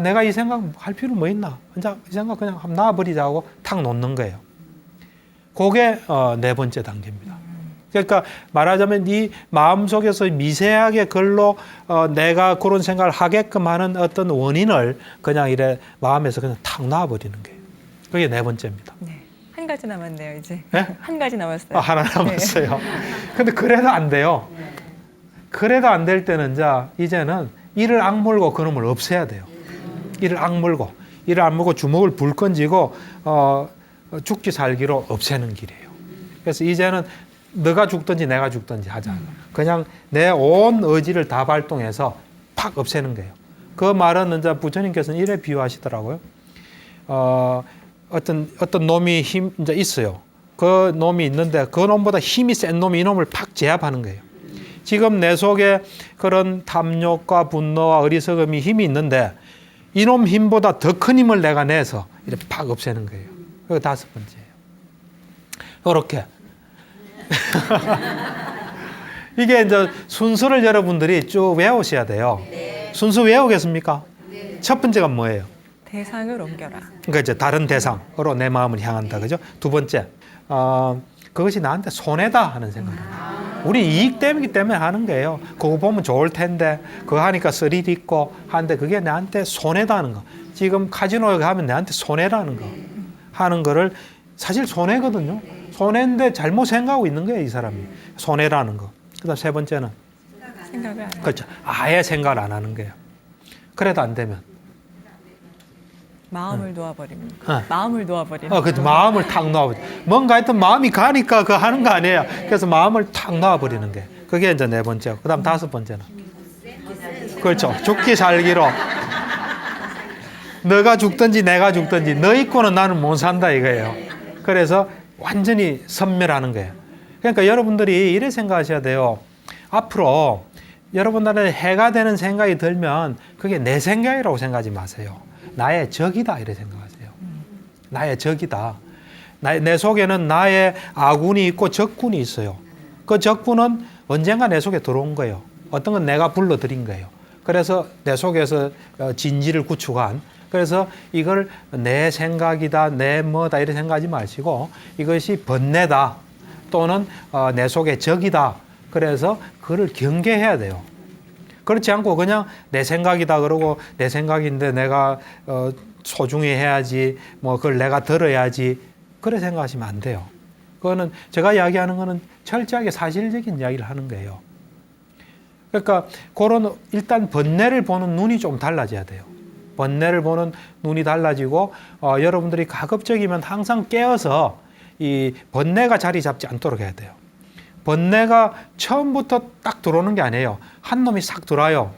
내가 이 생각 할 필요 뭐 있나? 이제 이 생각 그냥 한번 놔버리자 하고 탁 놓는 거예요. 그게 네 번째 단계입니다. 그러니까 말하자면 이 마음속에서 미세하게 글로 내가 그런 생각을 하게끔 하는 어떤 원인을 그냥 이래 마음에서 그냥 탁 놔버리는 거예요. 그게 네 번째입니다. 네. 한 가지 남았네요, 이제. 네? 한 가지 남았어요. 하나 남았어요. 근데 그래도 안 돼요. 그래도 안 될 때는 이제는 이를 악물고 그놈을 없애야 돼요. 이를 악물고 주먹을 불 건지고 죽기 살기로 없애는 길이에요. 그래서 이제는 너가 죽든지 내가 죽든지 하자. 그냥 내 온 의지를 다 발동해서 팍 없애는 거예요. 그 말은 이제 부처님께서는 이래 비유하시더라고요. 어떤 놈이 이제 있어요. 그 놈이 있는데 그 놈보다 힘이 센 놈이 이놈을 팍 제압하는 거예요. 지금 내 속에 그런 탐욕과 분노와 어리석음이 힘이 있는데 이놈 힘보다 더 큰 힘을 내가 내서 이렇게 팍 없애는 거예요. 그게 다섯 번째예요. 이렇게. 이게 이제 순서를 여러분들이 쭉 외우셔야 돼요. 순서 외우겠습니까? 첫 번째가 뭐예요? 대상을 옮겨라. 그러니까 이제 다른 대상으로 내 마음을 향한다. 그죠? 두 번째, 그것이 나한테 손해다 하는 생각입니다. 우리 이익 때문에 하는 거예요. 그거 보면 좋을 텐데, 그거 하니까 스릴 있고 하는데 그게 나한테 손해다 하는 거. 지금 카지노에 가면 나한테 손해라는 거 하는 거를 사실 손해거든요. 손해인데 잘못 생각하고 있는 거예요, 이 사람이. 손해라는 거. 그다음 세 번째는 생각을 안 해. 그렇죠. 아예 생각을 안 하는 거예요. 그래도 안 되면 마음을 놓아버립니다. 마음을 놓아버리는. 그래서 마음을 탁 놓아버려. 뭔가 하여튼 마음이 가니까 그거 하는 거 아니에요. 그래서 마음을 탁 놓아버리는 게. 그게 이제 네 번째고. 그 다음 다섯 번째는. 그렇죠. 죽기 살기로. 너가 죽든지 내가 죽든지 너 있고는 나는 못 산다 이거예요. 그래서 완전히 섬멸하는 거예요. 그러니까 여러분들이 이래 생각하셔야 돼요. 앞으로 여러분들한테 해가 되는 생각이 들면 그게 내 생각이라고 생각하지 마세요. 나의 적이다 이렇게 생각하세요. 나의 적이다. 내 속에는 나의 아군이 있고 적군이 있어요. 그 적군은 언젠가 내 속에 들어온 거예요. 어떤 건 내가 불러들인 거예요. 그래서 내 속에서 진지를 구축한. 그래서 이걸 내 생각이다, 내 뭐다 이렇게 생각하지 마시고 이것이 번뇌다 또는 내 속의 적이다. 그래서 그를 경계해야 돼요. 그렇지 않고 그냥 내 생각이다 그러고 내 생각인데 내가 소중히 해야지 뭐 그걸 내가 들어야지 그래 생각하시면 안 돼요. 그거는 제가 이야기하는 거는 철저하게 사실적인 이야기를 하는 거예요. 그러니까 그런 일단 번뇌를 보는 눈이 좀 달라져야 돼요. 번뇌를 보는 눈이 달라지고 여러분들이 가급적이면 항상 깨어서 이 번뇌가 자리 잡지 않도록 해야 돼요. 번뇌가 처음부터 딱 들어오는 게 아니에요. 한 놈이 싹 들어와요.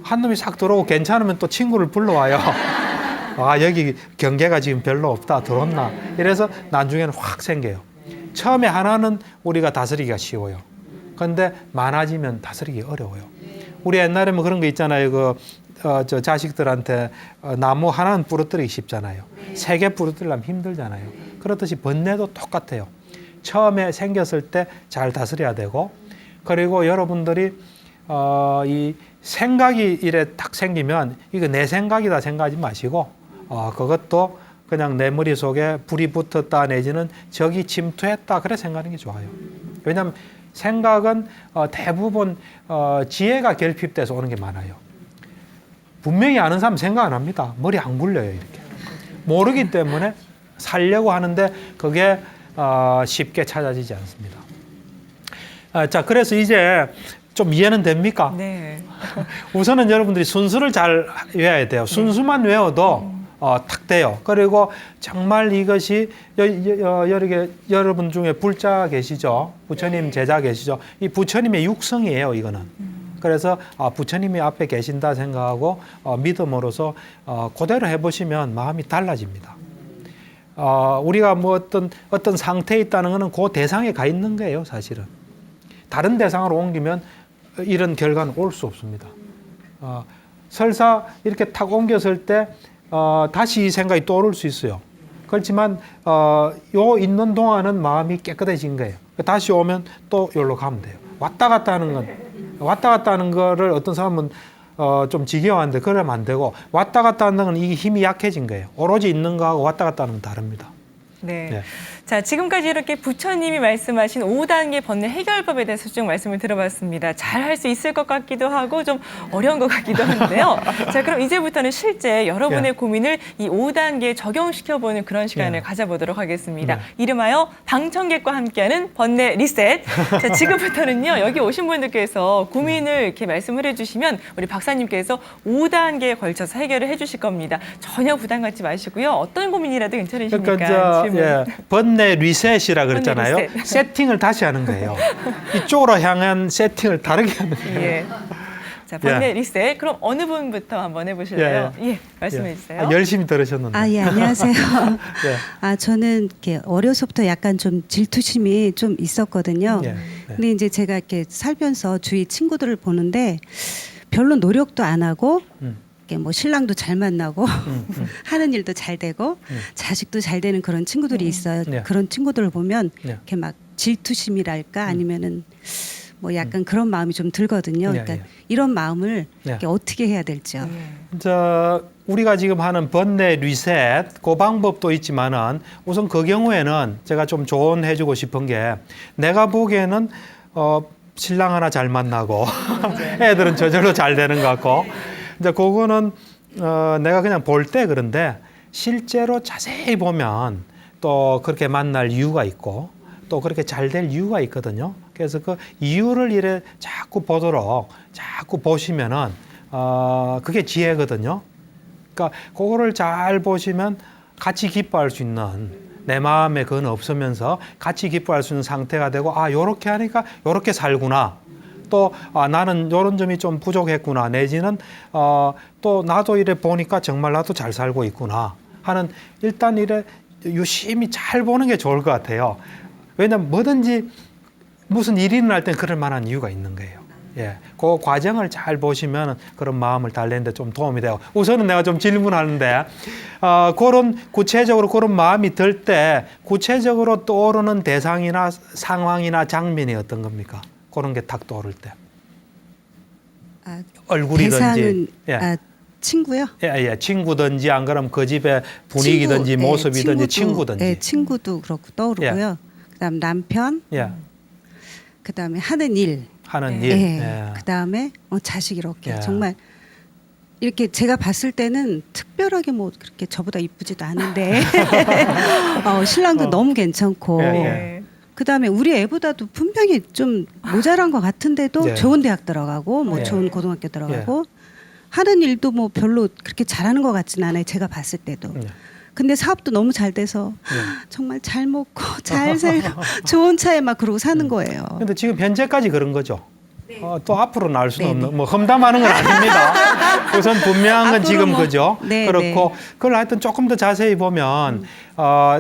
한 놈이 싹 들어오고 괜찮으면 또 친구를 불러와요. 여기 경계가 지금 별로 없다. 들어왔나. 이래서 나중에는 확 생겨요. 처음에 하나는 우리가 다스리기가 쉬워요. 그런데 많아지면 다스리기 어려워요. 우리 옛날에 뭐 그런 거 있잖아요. 저 자식들한테 나무 하나는 부러뜨리기 쉽잖아요. 3개 부러뜨리려면 힘들잖아요. 그렇듯이 번뇌도 똑같아요. 처음에 생겼을 때 잘 다스려야 되고, 그리고 여러분들이 이 생각이 이래 딱 생기면 이거 내 생각이다 생각하지 마시고 그것도 그냥 내 머릿속에 불이 붙었다 내지는 적이 침투했다 그래 생각하는 게 좋아요. 왜냐하면 생각은 대부분 지혜가 결핍돼서 오는 게 많아요. 분명히 아는 사람 생각 안 합니다. 머리 안 굴려요 이렇게. 모르기 때문에 살려고 하는데 그게 쉽게 찾아지지 않습니다. 자, 그래서 이제 좀 이해는 됩니까? 네. 우선은 여러분들이 순수를 잘 외워야 돼요. 순수만 외워도 탁 돼요. 그리고 정말 이것이 여러분 중에 불자 계시죠? 부처님 제자 계시죠? 이 부처님의 육성이에요, 이거는. 그래서 부처님이 앞에 계신다 생각하고 믿음으로써 그대로 해보시면 마음이 달라집니다. 우리가 뭐 어떤 상태에 있다는 것은 그 대상에 가 있는 거예요, 사실은. 다른 대상으로 옮기면 이런 결과는 올 수 없습니다. 설사 이렇게 탁 옮겼을 때 다시 이 생각이 떠오를 수 있어요. 그렇지만 요 있는 동안은 마음이 깨끗해진 거예요. 다시 오면 또 여기로 가면 돼요. 왔다 갔다 하는 거를 어떤 사람은 좀 지겨워하는데 그러면 안 되고, 왔다 갔다 하는 건 이게 힘이 약해진 거예요. 오로지 있는 거하고 왔다 갔다 하는 건 다릅니다. 네. 네. 자, 지금까지 이렇게 부처님이 말씀하신 5단계 번뇌 해결법에 대해서 쭉 말씀을 들어봤습니다. 잘 할 수 있을 것 같기도 하고 좀 어려운 것 같기도 한데요. 자, 그럼 이제부터는 실제 여러분의 고민을 이 5단계에 적용시켜보는 그런 시간을 가져보도록 하겠습니다. 네. 이름하여 방청객과 함께하는 번뇌 리셋. 자, 지금부터는요, 여기 오신 분들께서 고민을 이렇게 말씀을 해주시면 우리 박사님께서 5단계에 걸쳐서 해결을 해주실 겁니다. 전혀 부담 갖지 마시고요. 어떤 고민이라도 괜찮으십니까? 그러니까 질문. 번뇌 리셋이라 그랬잖아요. 번뇌 리셋. 세팅을 다시 하는 거예요. 이쪽으로 향한 세팅을 다르게 하는 거예요. 예. 자, 번뇌 리셋. 그럼 어느 분부터 한번 해보실래요? 예, 말씀해 주세요. 열심히 들으셨는데. 예, 안녕하세요. 예. 저는 이렇게 어려서부터 약간 좀 질투심이 좀 있었거든요. 예, 예. 근데 이제 제가 이렇게 살면서 주위 친구들을 보는데 별로 노력도 안 하고 이렇게 뭐 신랑도 잘 만나고 하는 일도 잘 되고 자식도 잘 되는 그런 친구들이 있어요. 예. 그런 친구들을 보면 예. 이렇게 막 질투심이랄까 아니면은 뭐 약간 그런 마음이 좀 들거든요. 예, 그러니까 예. 이런 마음을 예. 이렇게 어떻게 해야 될지요. 우리가 지금 하는 번뇌 리셋 그 방법도 있지만은 우선 그 경우에는 제가 좀 조언해주고 싶은 게, 내가 보기에는 신랑 하나 잘 만나고 애들은 저절로 잘 되는 것 같고, 이제 그거는 내가 그냥 볼 때 그런데 실제로 자세히 보면 또 그렇게 만날 이유가 있고 또 그렇게 잘 될 이유가 있거든요. 그래서 그 이유를 이래 자꾸 보도록 자꾸 보시면은 그게 지혜거든요. 그러니까 그거를 잘 보시면 같이 기뻐할 수 있는, 내 마음에 그건 없으면서 같이 기뻐할 수 있는 상태가 되고, 요렇게 하니까 요렇게 살구나. 또 나는 이런 점이 좀 부족했구나. 내지는 또 나도 이래 보니까 정말 나도 잘 살고 있구나 하는, 일단 이래 유심히 잘 보는 게 좋을 것 같아요. 왜냐면 뭐든지 무슨 일이 일어날 땐 그럴 만한 이유가 있는 거예요. 예, 그 과정을 잘 보시면 그런 마음을 달래는데 좀 도움이 되고, 우선은 내가 좀 질문하는데 그런 구체적으로 그런 마음이 들 때 구체적으로 떠오르는 대상이나 상황이나 장면이 어떤 겁니까? 그런 게 탁 떠오를 때. 얼굴이든지. 대상은 예. 친구요? 예, 친구든지 안 그러면 그 집의 분위기든지 친구, 모습이든지 친구든지. 예, 친구도 그렇고 떠오르고요. 그다음 남편, 예, 그다음에 하는 일, 하는 예. 일. 예, 예. 그다음에 자식 이렇게 예. 정말 이렇게 제가 봤을 때는 특별하게 뭐 그렇게 저보다 이쁘지도 않은데 신랑도 너무 괜찮고. 예, 예. 예. 그다음에 우리 애보다도 분명히 좀 모자란 것 같은데도 예. 좋은 대학 들어가고 뭐 예. 좋은 고등학교 들어가고 하는 일도 뭐 별로 그렇게 잘하는 것 같지는 않아요. 제가 봤을 때도. 예. 근데 사업도 너무 잘 돼서 정말 잘 먹고 잘 살고 좋은 차에 막 그러고 사는 거예요. 근데 지금 현재까지 그런 거죠. 또 앞으로 나올 수는 네, 없는, 뭐 험담하는 건 아닙니다. 우선 분명한 건 앞으로 지금 뭐, 그죠. 네, 그렇고 그걸 하여튼 조금 더 자세히 보면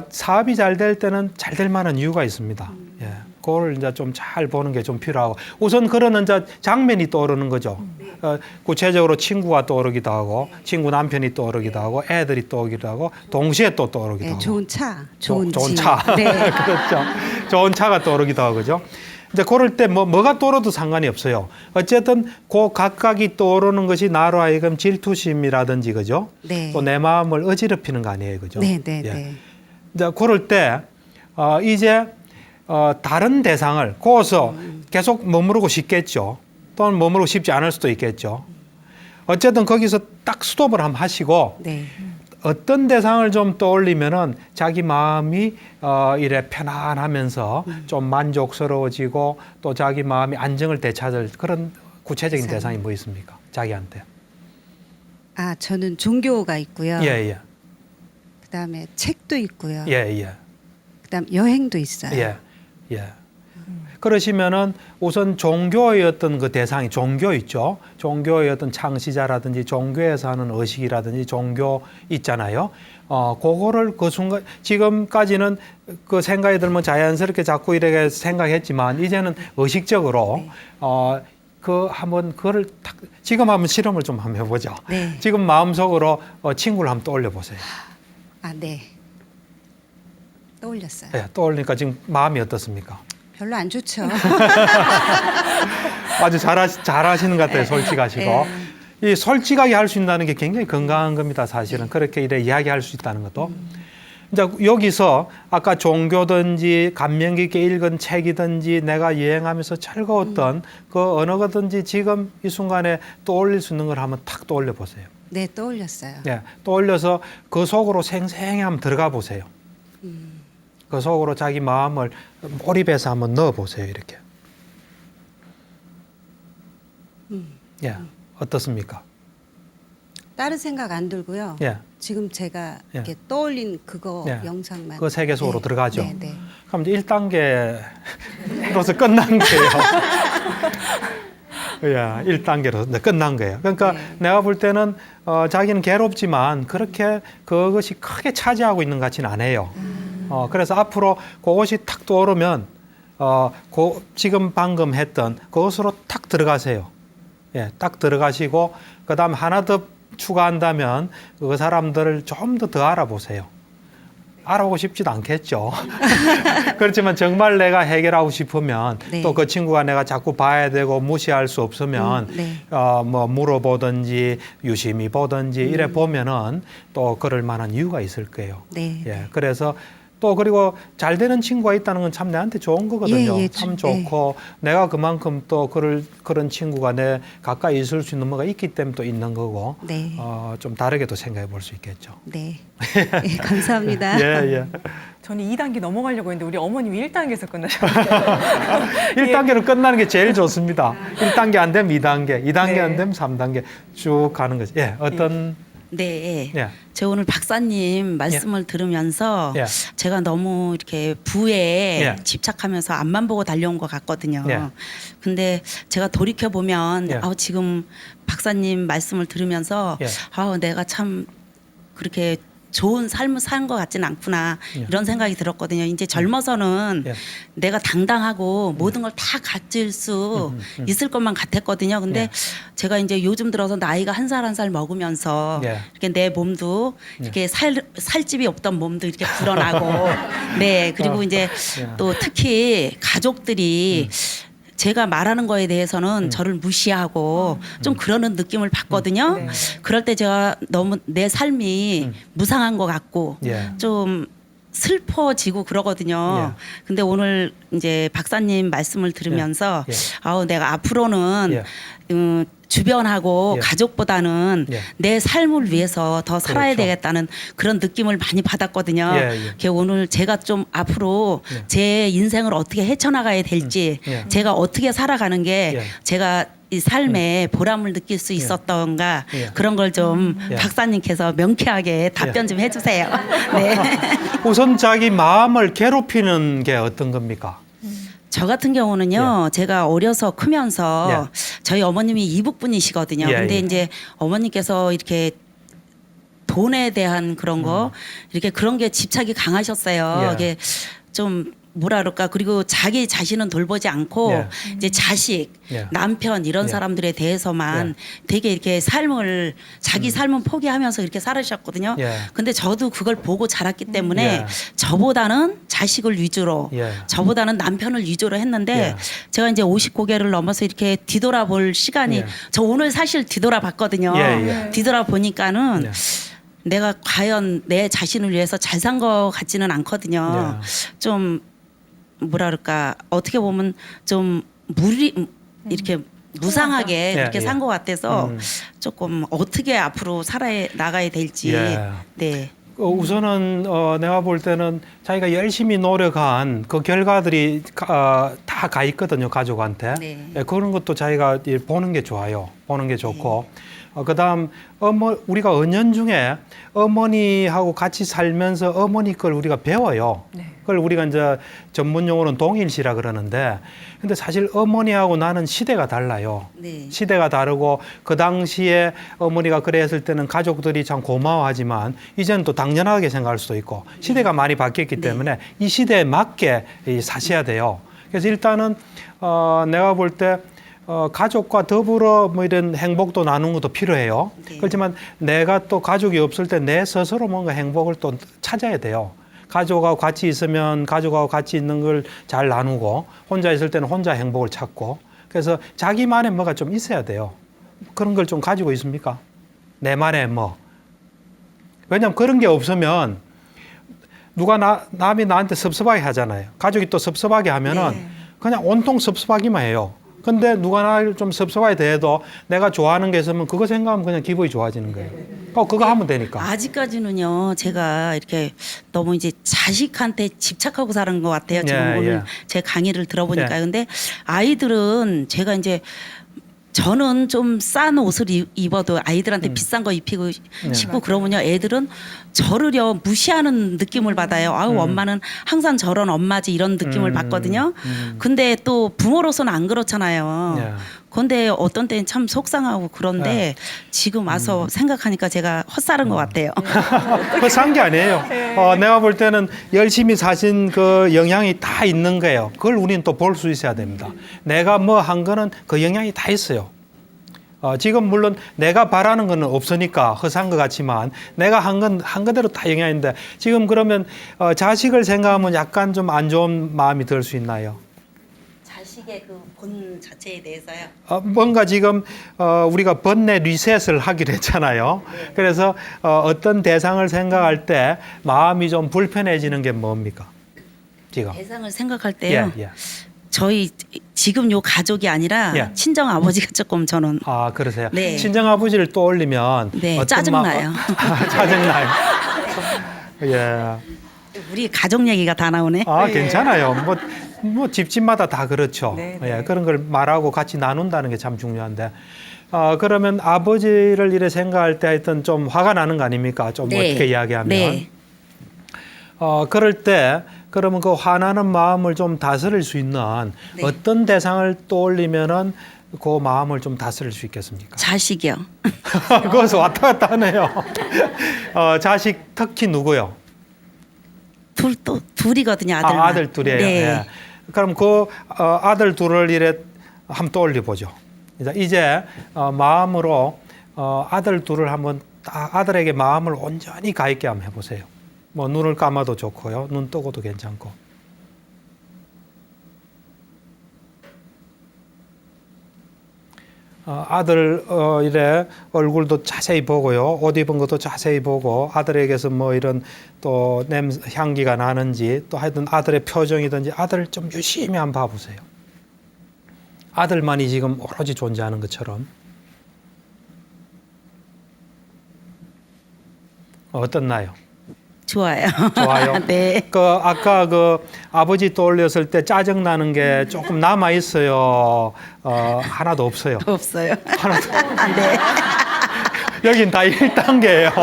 사업이 잘 될 때는 잘 될 만한 이유가 있습니다. 예, 그걸 이제 좀 잘 보는 게 좀 필요하고, 우선 그런 이제 장면이 떠오르는 거죠. 구체적으로 친구가 떠오르기도 하고, 친구 남편이 떠오르기도 하고, 애들이 떠오르기도 하고, 동시에 또 떠오르기도 네, 하고. 좋은 차, 좋은 좋은 집. 차. 네. 그렇죠. 좋은 차가 떠오르기도 하고, 그죠. 이제 그럴 때 뭐가 떠오르도 상관이 없어요. 어쨌든 그 각각이 떠오르는 것이 나로 하여금 질투심이라든지, 그죠. 네. 또 내 마음을 어지럽히는 거 아니에요, 그죠. 네, 네, 예. 네. 이제 그럴 때 이제 다른 대상을 거기서 계속 머무르고 싶겠죠. 또는 머무르고 싶지 않을 수도 있겠죠. 어쨌든 거기서 딱 스톱을 한번 하시고 네. 어떤 대상을 좀 떠올리면은 자기 마음이 이래 편안하면서 좀 만족스러워지고 또 자기 마음이 안정을 되찾을 그런 구체적인 대상이 뭐 있습니까? 자기한테. 아, 저는 종교가 있고요. 예. 그다음에 책도 있고요. 예. 그다음 여행도 있어요. 예. 그러시면은 우선 종교의 어떤 그 대상이 종교 있죠. 종교의 어떤 창시자라든지 종교에서 하는 의식이라든지 종교 있잖아요. 그거를 그 순간 지금까지는 그 생각이 들면 자연스럽게 자꾸 이렇게 생각했지만 이제는 의식적으로 그 한번 그거를 딱 지금 한번 실험을 좀 한번 해보죠. 네. 지금 마음속으로 친구를 한번 떠올려 보세요. 아, 네. 떠올렸어요. 예, 떠올리니까 지금 마음이 어떻습니까? 별로 안 좋죠. 아주 잘하시는 것 같아요. 솔직하시고. 이 솔직하게 할 수 있다는 게 굉장히 건강한 겁니다. 사실은 그렇게 이래 이야기할 수 있다는 것도. 이제 여기서 아까 종교든지 감명 깊게 읽은 책이든지 내가 여행하면서 즐거웠던 그 어느 거든지 지금 이 순간에 떠올릴 수 있는 걸 한번 탁 떠올려 보세요. 네, 떠올렸어요. 예, 떠올려서 그 속으로 생생히 한번 들어가 보세요. 그 속으로 자기 마음을 몰입해서 한번 넣어 보세요. 이렇게. 예, 어떻습니까? 다른 생각 안 들고요. 예, 지금 제가 예. 이렇게 떠올린 그거 예. 영상만. 그 세계 속으로 들어가죠. 네. 그럼 이제 1단계로서 끝난 거예요. 야, 1단계로 끝난 거예요. 그러니까 네. 내가 볼 때는 자기는 괴롭지만 그렇게 그것이 크게 차지하고 있는 것 같지는 않아요. 그래서 앞으로 그것이 탁 떠오르면 지금 방금 했던 그것으로 탁 들어가세요. 예, 딱 들어가시고 그다음 하나 더 추가한다면 그 사람들을 좀 더 알아보세요. 알아보고 싶지도 않겠죠. 그렇지만 정말 내가 해결하고 싶으면 네. 또 그 친구가 내가 자꾸 봐야 되고 무시할 수 없으면 네. 뭐 물어보든지 유심히 보든지 이래 보면은 또 그럴 만한 이유가 있을 거예요. 네. 예, 그래서 또 그리고 잘 되는 친구가 있다는 건 참 내한테 좋은 거거든요. 예, 참 좋고 내가 그만큼 또 그런 친구가 내 가까이 있을 수 있는 뭐가 있기 때문에 또 있는 거고 네. 좀 다르게도 생각해 볼 수 있겠죠. 네. 예, 감사합니다. 예. 저는 2단계 넘어가려고 했는데 우리 어머님이 1단계에서 끝나셨어요. 1단계로 끝나는 게 제일 좋습니다. 1단계 안 되면 2단계, 2단계 네. 안 되면 3단계 쭉 가는 거죠. 예, 어떤 네. 예. 제가 오늘 박사님 말씀을 들으면서 예. 제가 너무 이렇게 부에 예. 집착하면서 앞만 보고 달려온 것 같거든요. 예. 근데 제가 돌이켜 보면 예. 지금 박사님 말씀을 들으면서 예. 내가 참 그렇게 좋은 삶을 산 것 같지는 않구나 예. 이런 생각이 들었거든요. 이제 젊어서는 예. 내가 당당하고 모든 걸 다 가질 수 있을 것만 같았거든요. 근데 예. 제가 이제 요즘 들어서 나이가 한 살 한 살 먹으면서 예. 이렇게 내 몸도 이렇게 살집이 없던 몸도 이렇게 불어나고 네 그리고 이제 예. 또 특히 가족들이 제가 말하는 거에 대해서는 저를 무시하고 좀 그러는 느낌을 받거든요. 네. 그럴 때 제가 너무 내 삶이 무상한 것 같고 예. 좀 슬퍼지고 그러거든요. 예. 근데 오늘 이제 박사님 말씀을 들으면서 예. 내가 앞으로는 예. 주변하고 예. 가족보다는 예. 내 삶을 위해서 더 살아야 그렇죠. 되겠다는 그런 느낌을 많이 받았거든요. 예. 그래서 오늘 제가 좀 앞으로 예. 제 인생을 어떻게 헤쳐나가야 될지 예. 제가 어떻게 살아가는 게 예. 제가 이 삶에 보람을 느낄 수 있었던가 예. 그런 걸 좀 예. 박사님께서 명쾌하게 답변 좀 해주세요. 네. 우선 자기 마음을 괴롭히는 게 어떤 겁니까? 저 같은 경우는요, 제가 어려서 크면서 저희 어머님이 이북 분이시거든요. 예, 근데 예. 이제 어머니께서 이렇게 돈에 대한 그런 거, 이렇게 그런 게 집착이 강하셨어요. 예. 이게 좀 뭐라 그럴까. 그리고 자기 자신은 돌보지 않고 예. 이제 자식, 예. 남편 이런 예. 사람들에 대해서만 되게 이렇게 삶을 자기 삶은 포기하면서 이렇게 살으셨거든요. 예. 근데 저도 그걸 보고 자랐기 때문에 예. 저보다는 자식을 위주로 예. 저보다는 남편을 위주로 했는데 예. 제가 이제 50고개를 넘어서 이렇게 뒤돌아볼 시간이 예. 저 오늘 사실 뒤돌아봤거든요. 예. 뒤돌아보니까는 예. 내가 과연 내 자신을 위해서 잘 산 것 같지는 않거든요. 좀 뭐라 그럴까 어떻게 보면 좀 이렇게 무상하게 예, 그렇게 예. 산 것 같아서 조금 어떻게 앞으로 살아 나가야 될지. 예. 네. 우선은 내가 볼 때는 자기가 열심히 노력한 그 결과들이 다 가 있거든요, 가족한테. 네. 예, 그런 것도 자기가 보는 게 좋아요. 보는 게 좋고. 그다음 우리가 은연중에 어머니하고 같이 살면서 어머니 걸 우리가 배워요. 그걸 우리가 이제 전문 용어로는 동일시라 그러는데, 근데 사실 어머니하고 나는 시대가 달라요. 네. 시대가 다르고 그 당시에 어머니가 그래 했을 때는 가족들이 참 고마워하지만 이제는 또 당연하게 생각할 수도 있고 시대가 많이 바뀌었기 때문에 이 시대에 맞게 사셔야 돼요. 그래서 일단은 내가 볼 때 가족과 더불어 뭐 이런 행복도 나누는 것도 필요해요. 네. 그렇지만 내가 또 가족이 없을 때 내 스스로 뭔가 행복을 또 찾아야 돼요. 가족하고 같이 있으면 가족하고 같이 있는 걸 잘 나누고 혼자 있을 때는 혼자 행복을 찾고 그래서 자기만의 뭐가 좀 있어야 돼요. 그런 걸 좀 가지고 있습니까? 내만의 뭐. 왜냐하면 그런 게 없으면 남이 나한테 섭섭하게 하잖아요. 가족이 또 섭섭하게 하면은 그냥 온통 섭섭하기만 해요. 근데 누가 나를 좀 섭섭하게 대해도 내가 좋아하는 게 있으면 그거 생각하면 그냥 기분이 좋아지는 거예요. 그거 하면 되니까. 아직까지는요, 제가 이렇게 너무 이제 자식한테 집착하고 사는 것 같아요. 지금 예, 오늘 예. 제 강의를 들어보니까. 예. 근데 아이들은 제가 이제 저는 좀 싼 옷을 입어도 아이들한테 비싼 거 입히고 싶고 그러면요 애들은 저를요 무시하는 느낌을 받아요. 아우 엄마는 항상 저런 엄마지 이런 느낌을 받거든요. 근데 또 부모로서는 안 그렇잖아요. 예. 근데 어떤 때는 참 속상하고 그런데 지금 와서 생각하니까 제가 헛살은 것 같아요. 그거 산 게 아니에요. 내가 볼 때는 열심히 사신 그 영향이 다 있는 거예요. 그걸 우리는 또 볼 수 있어야 됩니다. 내가 뭐 한 거는 그 영향이 다 있어요. 지금 물론 내가 바라는 거는 없으니까 허사한 것 같지만 내가 한 거대로 다 영향인데 지금 그러면 자식을 생각하면 약간 좀 안 좋은 마음이 들 수 있나요? 자식의 그 본 자체에 대해서요. 뭔가 지금 우리가 번뇌 리셋을 하기로 했잖아요. 그래서 어떤 대상을 생각할 때 마음이 좀 불편해지는 게 뭡니까? 지금. 대상을 생각할 때요. 예. 저희 지금 요 가족이 아니라 예. 친정 아버지가 조금 저는 아, 그러세요? 네. 친정 아버지를 떠올리면 네, 어떤 짜증나요. 짜증나요. 예. 우리 가족 얘기가 다 나오네. 괜찮아요. 뭐 집집마다 다 그렇죠. 네, 예, 그런 걸 말하고 같이 나눈다는 게 참 중요한데. 그러면 아버지를 이래 생각할 때 하여튼 좀 화가 나는 거 아닙니까? 좀 네. 어떻게 이야기하면. 네. 그럴 때 그러면 그 화나는 마음을 좀 다스릴 수 있는 네. 어떤 대상을 떠올리면은 그 마음을 좀 다스릴 수 있겠습니까? 자식이요. 거기서 왔다 갔다 하네요. 자식 특히 누구요? 둘이거든요. 아들만. 아들 둘이에요. 네. 예. 그럼 그 아들 둘을 이래 한번 떠올려 보죠. 이제 마음으로 아들 둘을 한번 아들에게 마음을 온전히 가 있게 한번 해보세요. 뭐 눈을 감아도 좋고요, 눈 뜨고도 괜찮고. 아들 이래 얼굴도 자세히 보고요, 옷 입은 것도 자세히 보고 아들에게서 뭐 이런 또 향기가 나는지 또 하여튼 아들의 표정이든지 아들을 좀 유심히 한번 봐보세요. 아들만이 지금 오로지 존재하는 것처럼. 어떻나요? 좋아요. 좋아요. 네. 아까 아버지 떠올렸을 때 짜증 나는 게 조금 남아 있어요. 하나도 없어요. 없어요. 하나도. 네. 여긴 다 1단계예요.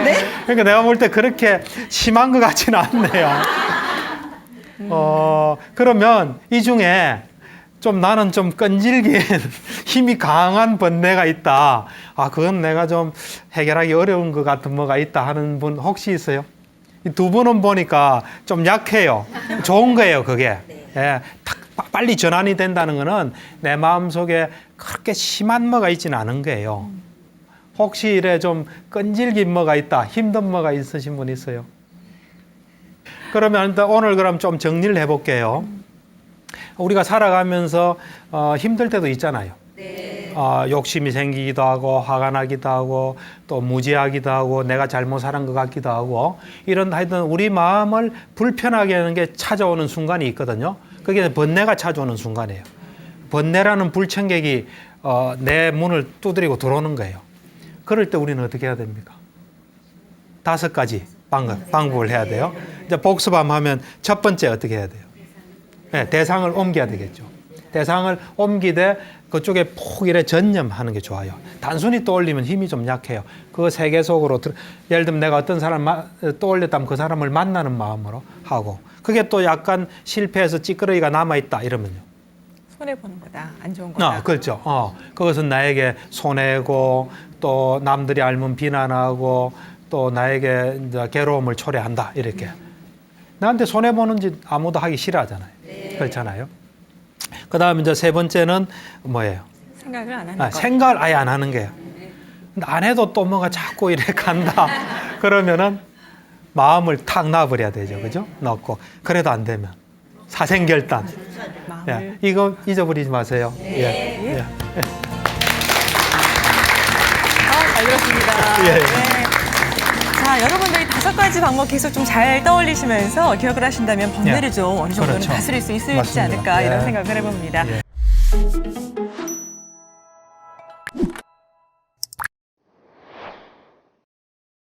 네? 그러니까 내가 볼 때 그렇게 심한 것 같지는 않네요. 그러면 이 중에 좀 나는 좀 끈질긴 힘이 강한 번뇌가 있다. 그건 내가 좀 해결하기 어려운 것 같은 뭐가 있다 하는 분 혹시 있어요? 이 두 분은 보니까 좀 약해요. 좋은 거예요, 그게. 예, 빨리 전환이 된다는 거는 내 마음속에 그렇게 심한 뭐가 있지는 않은 거예요. 혹시 이래 좀 끈질긴 뭐가 있다, 힘든 뭐가 있으신 분 있어요? 그러면 오늘 그럼 좀 정리를 해볼게요. 우리가 살아가면서 힘들 때도 있잖아요. 욕심이 생기기도 하고 화가 나기도 하고 또 무지하기도 하고 내가 잘못 살은 것 같기도 하고 이런 하여튼 우리 마음을 불편하게 하는 게 찾아오는 순간이 있거든요. 그게 번뇌가 찾아오는 순간이에요. 번뇌라는 불청객이 내 문을 두드리고 들어오는 거예요. 그럴 때 우리는 어떻게 해야 됩니까? 5가지 방법을 해야 돼요. 이제 복습함 하면 첫 번째 어떻게 해야 돼요? 네, 대상을 옮겨야 되겠죠. 대상을 옮기되 그쪽에 푹 이래 전념하는 게 좋아요. 단순히 떠올리면 힘이 좀 약해요. 그 세계 속으로 예를 들면 내가 어떤 사람 떠올렸다면 그 사람을 만나는 마음으로 하고 그게 또 약간 실패해서 찌끄러기가 남아있다 이러면요. 손해보는 거다. 안 좋은 거다. 그렇죠. 그것은 나에게 손해고 또 남들이 알면 비난하고 또 나에게 이제 괴로움을 초래한다 이렇게. 나한테 손해보는 짓 아무도 하기 싫어하잖아요. 그렇잖아요. 그 다음에 이제 세 번째는 뭐예요? 생각을 안 하는 거. 생각을 아예 안 하는 거예요. 근데 안 해도 또 뭐가 자꾸 이래 간다. 그러면은 마음을 탁 놔버려야 되죠. 그죠? 넣고. 그래도 안 되면. 사생결단. 마음을. 이거 잊어버리지 마세요. 예. 잘 들었습니다. 예. 네. 자, 여러분들이 5가지 방법 계속 좀 잘 떠올리시면서 기억을 하신다면 번뇌를 좀 어느 정도는 그렇죠. 다스릴 수 있을지 맞습니다. 않을까 이런 예. 생각을 해봅니다. 예.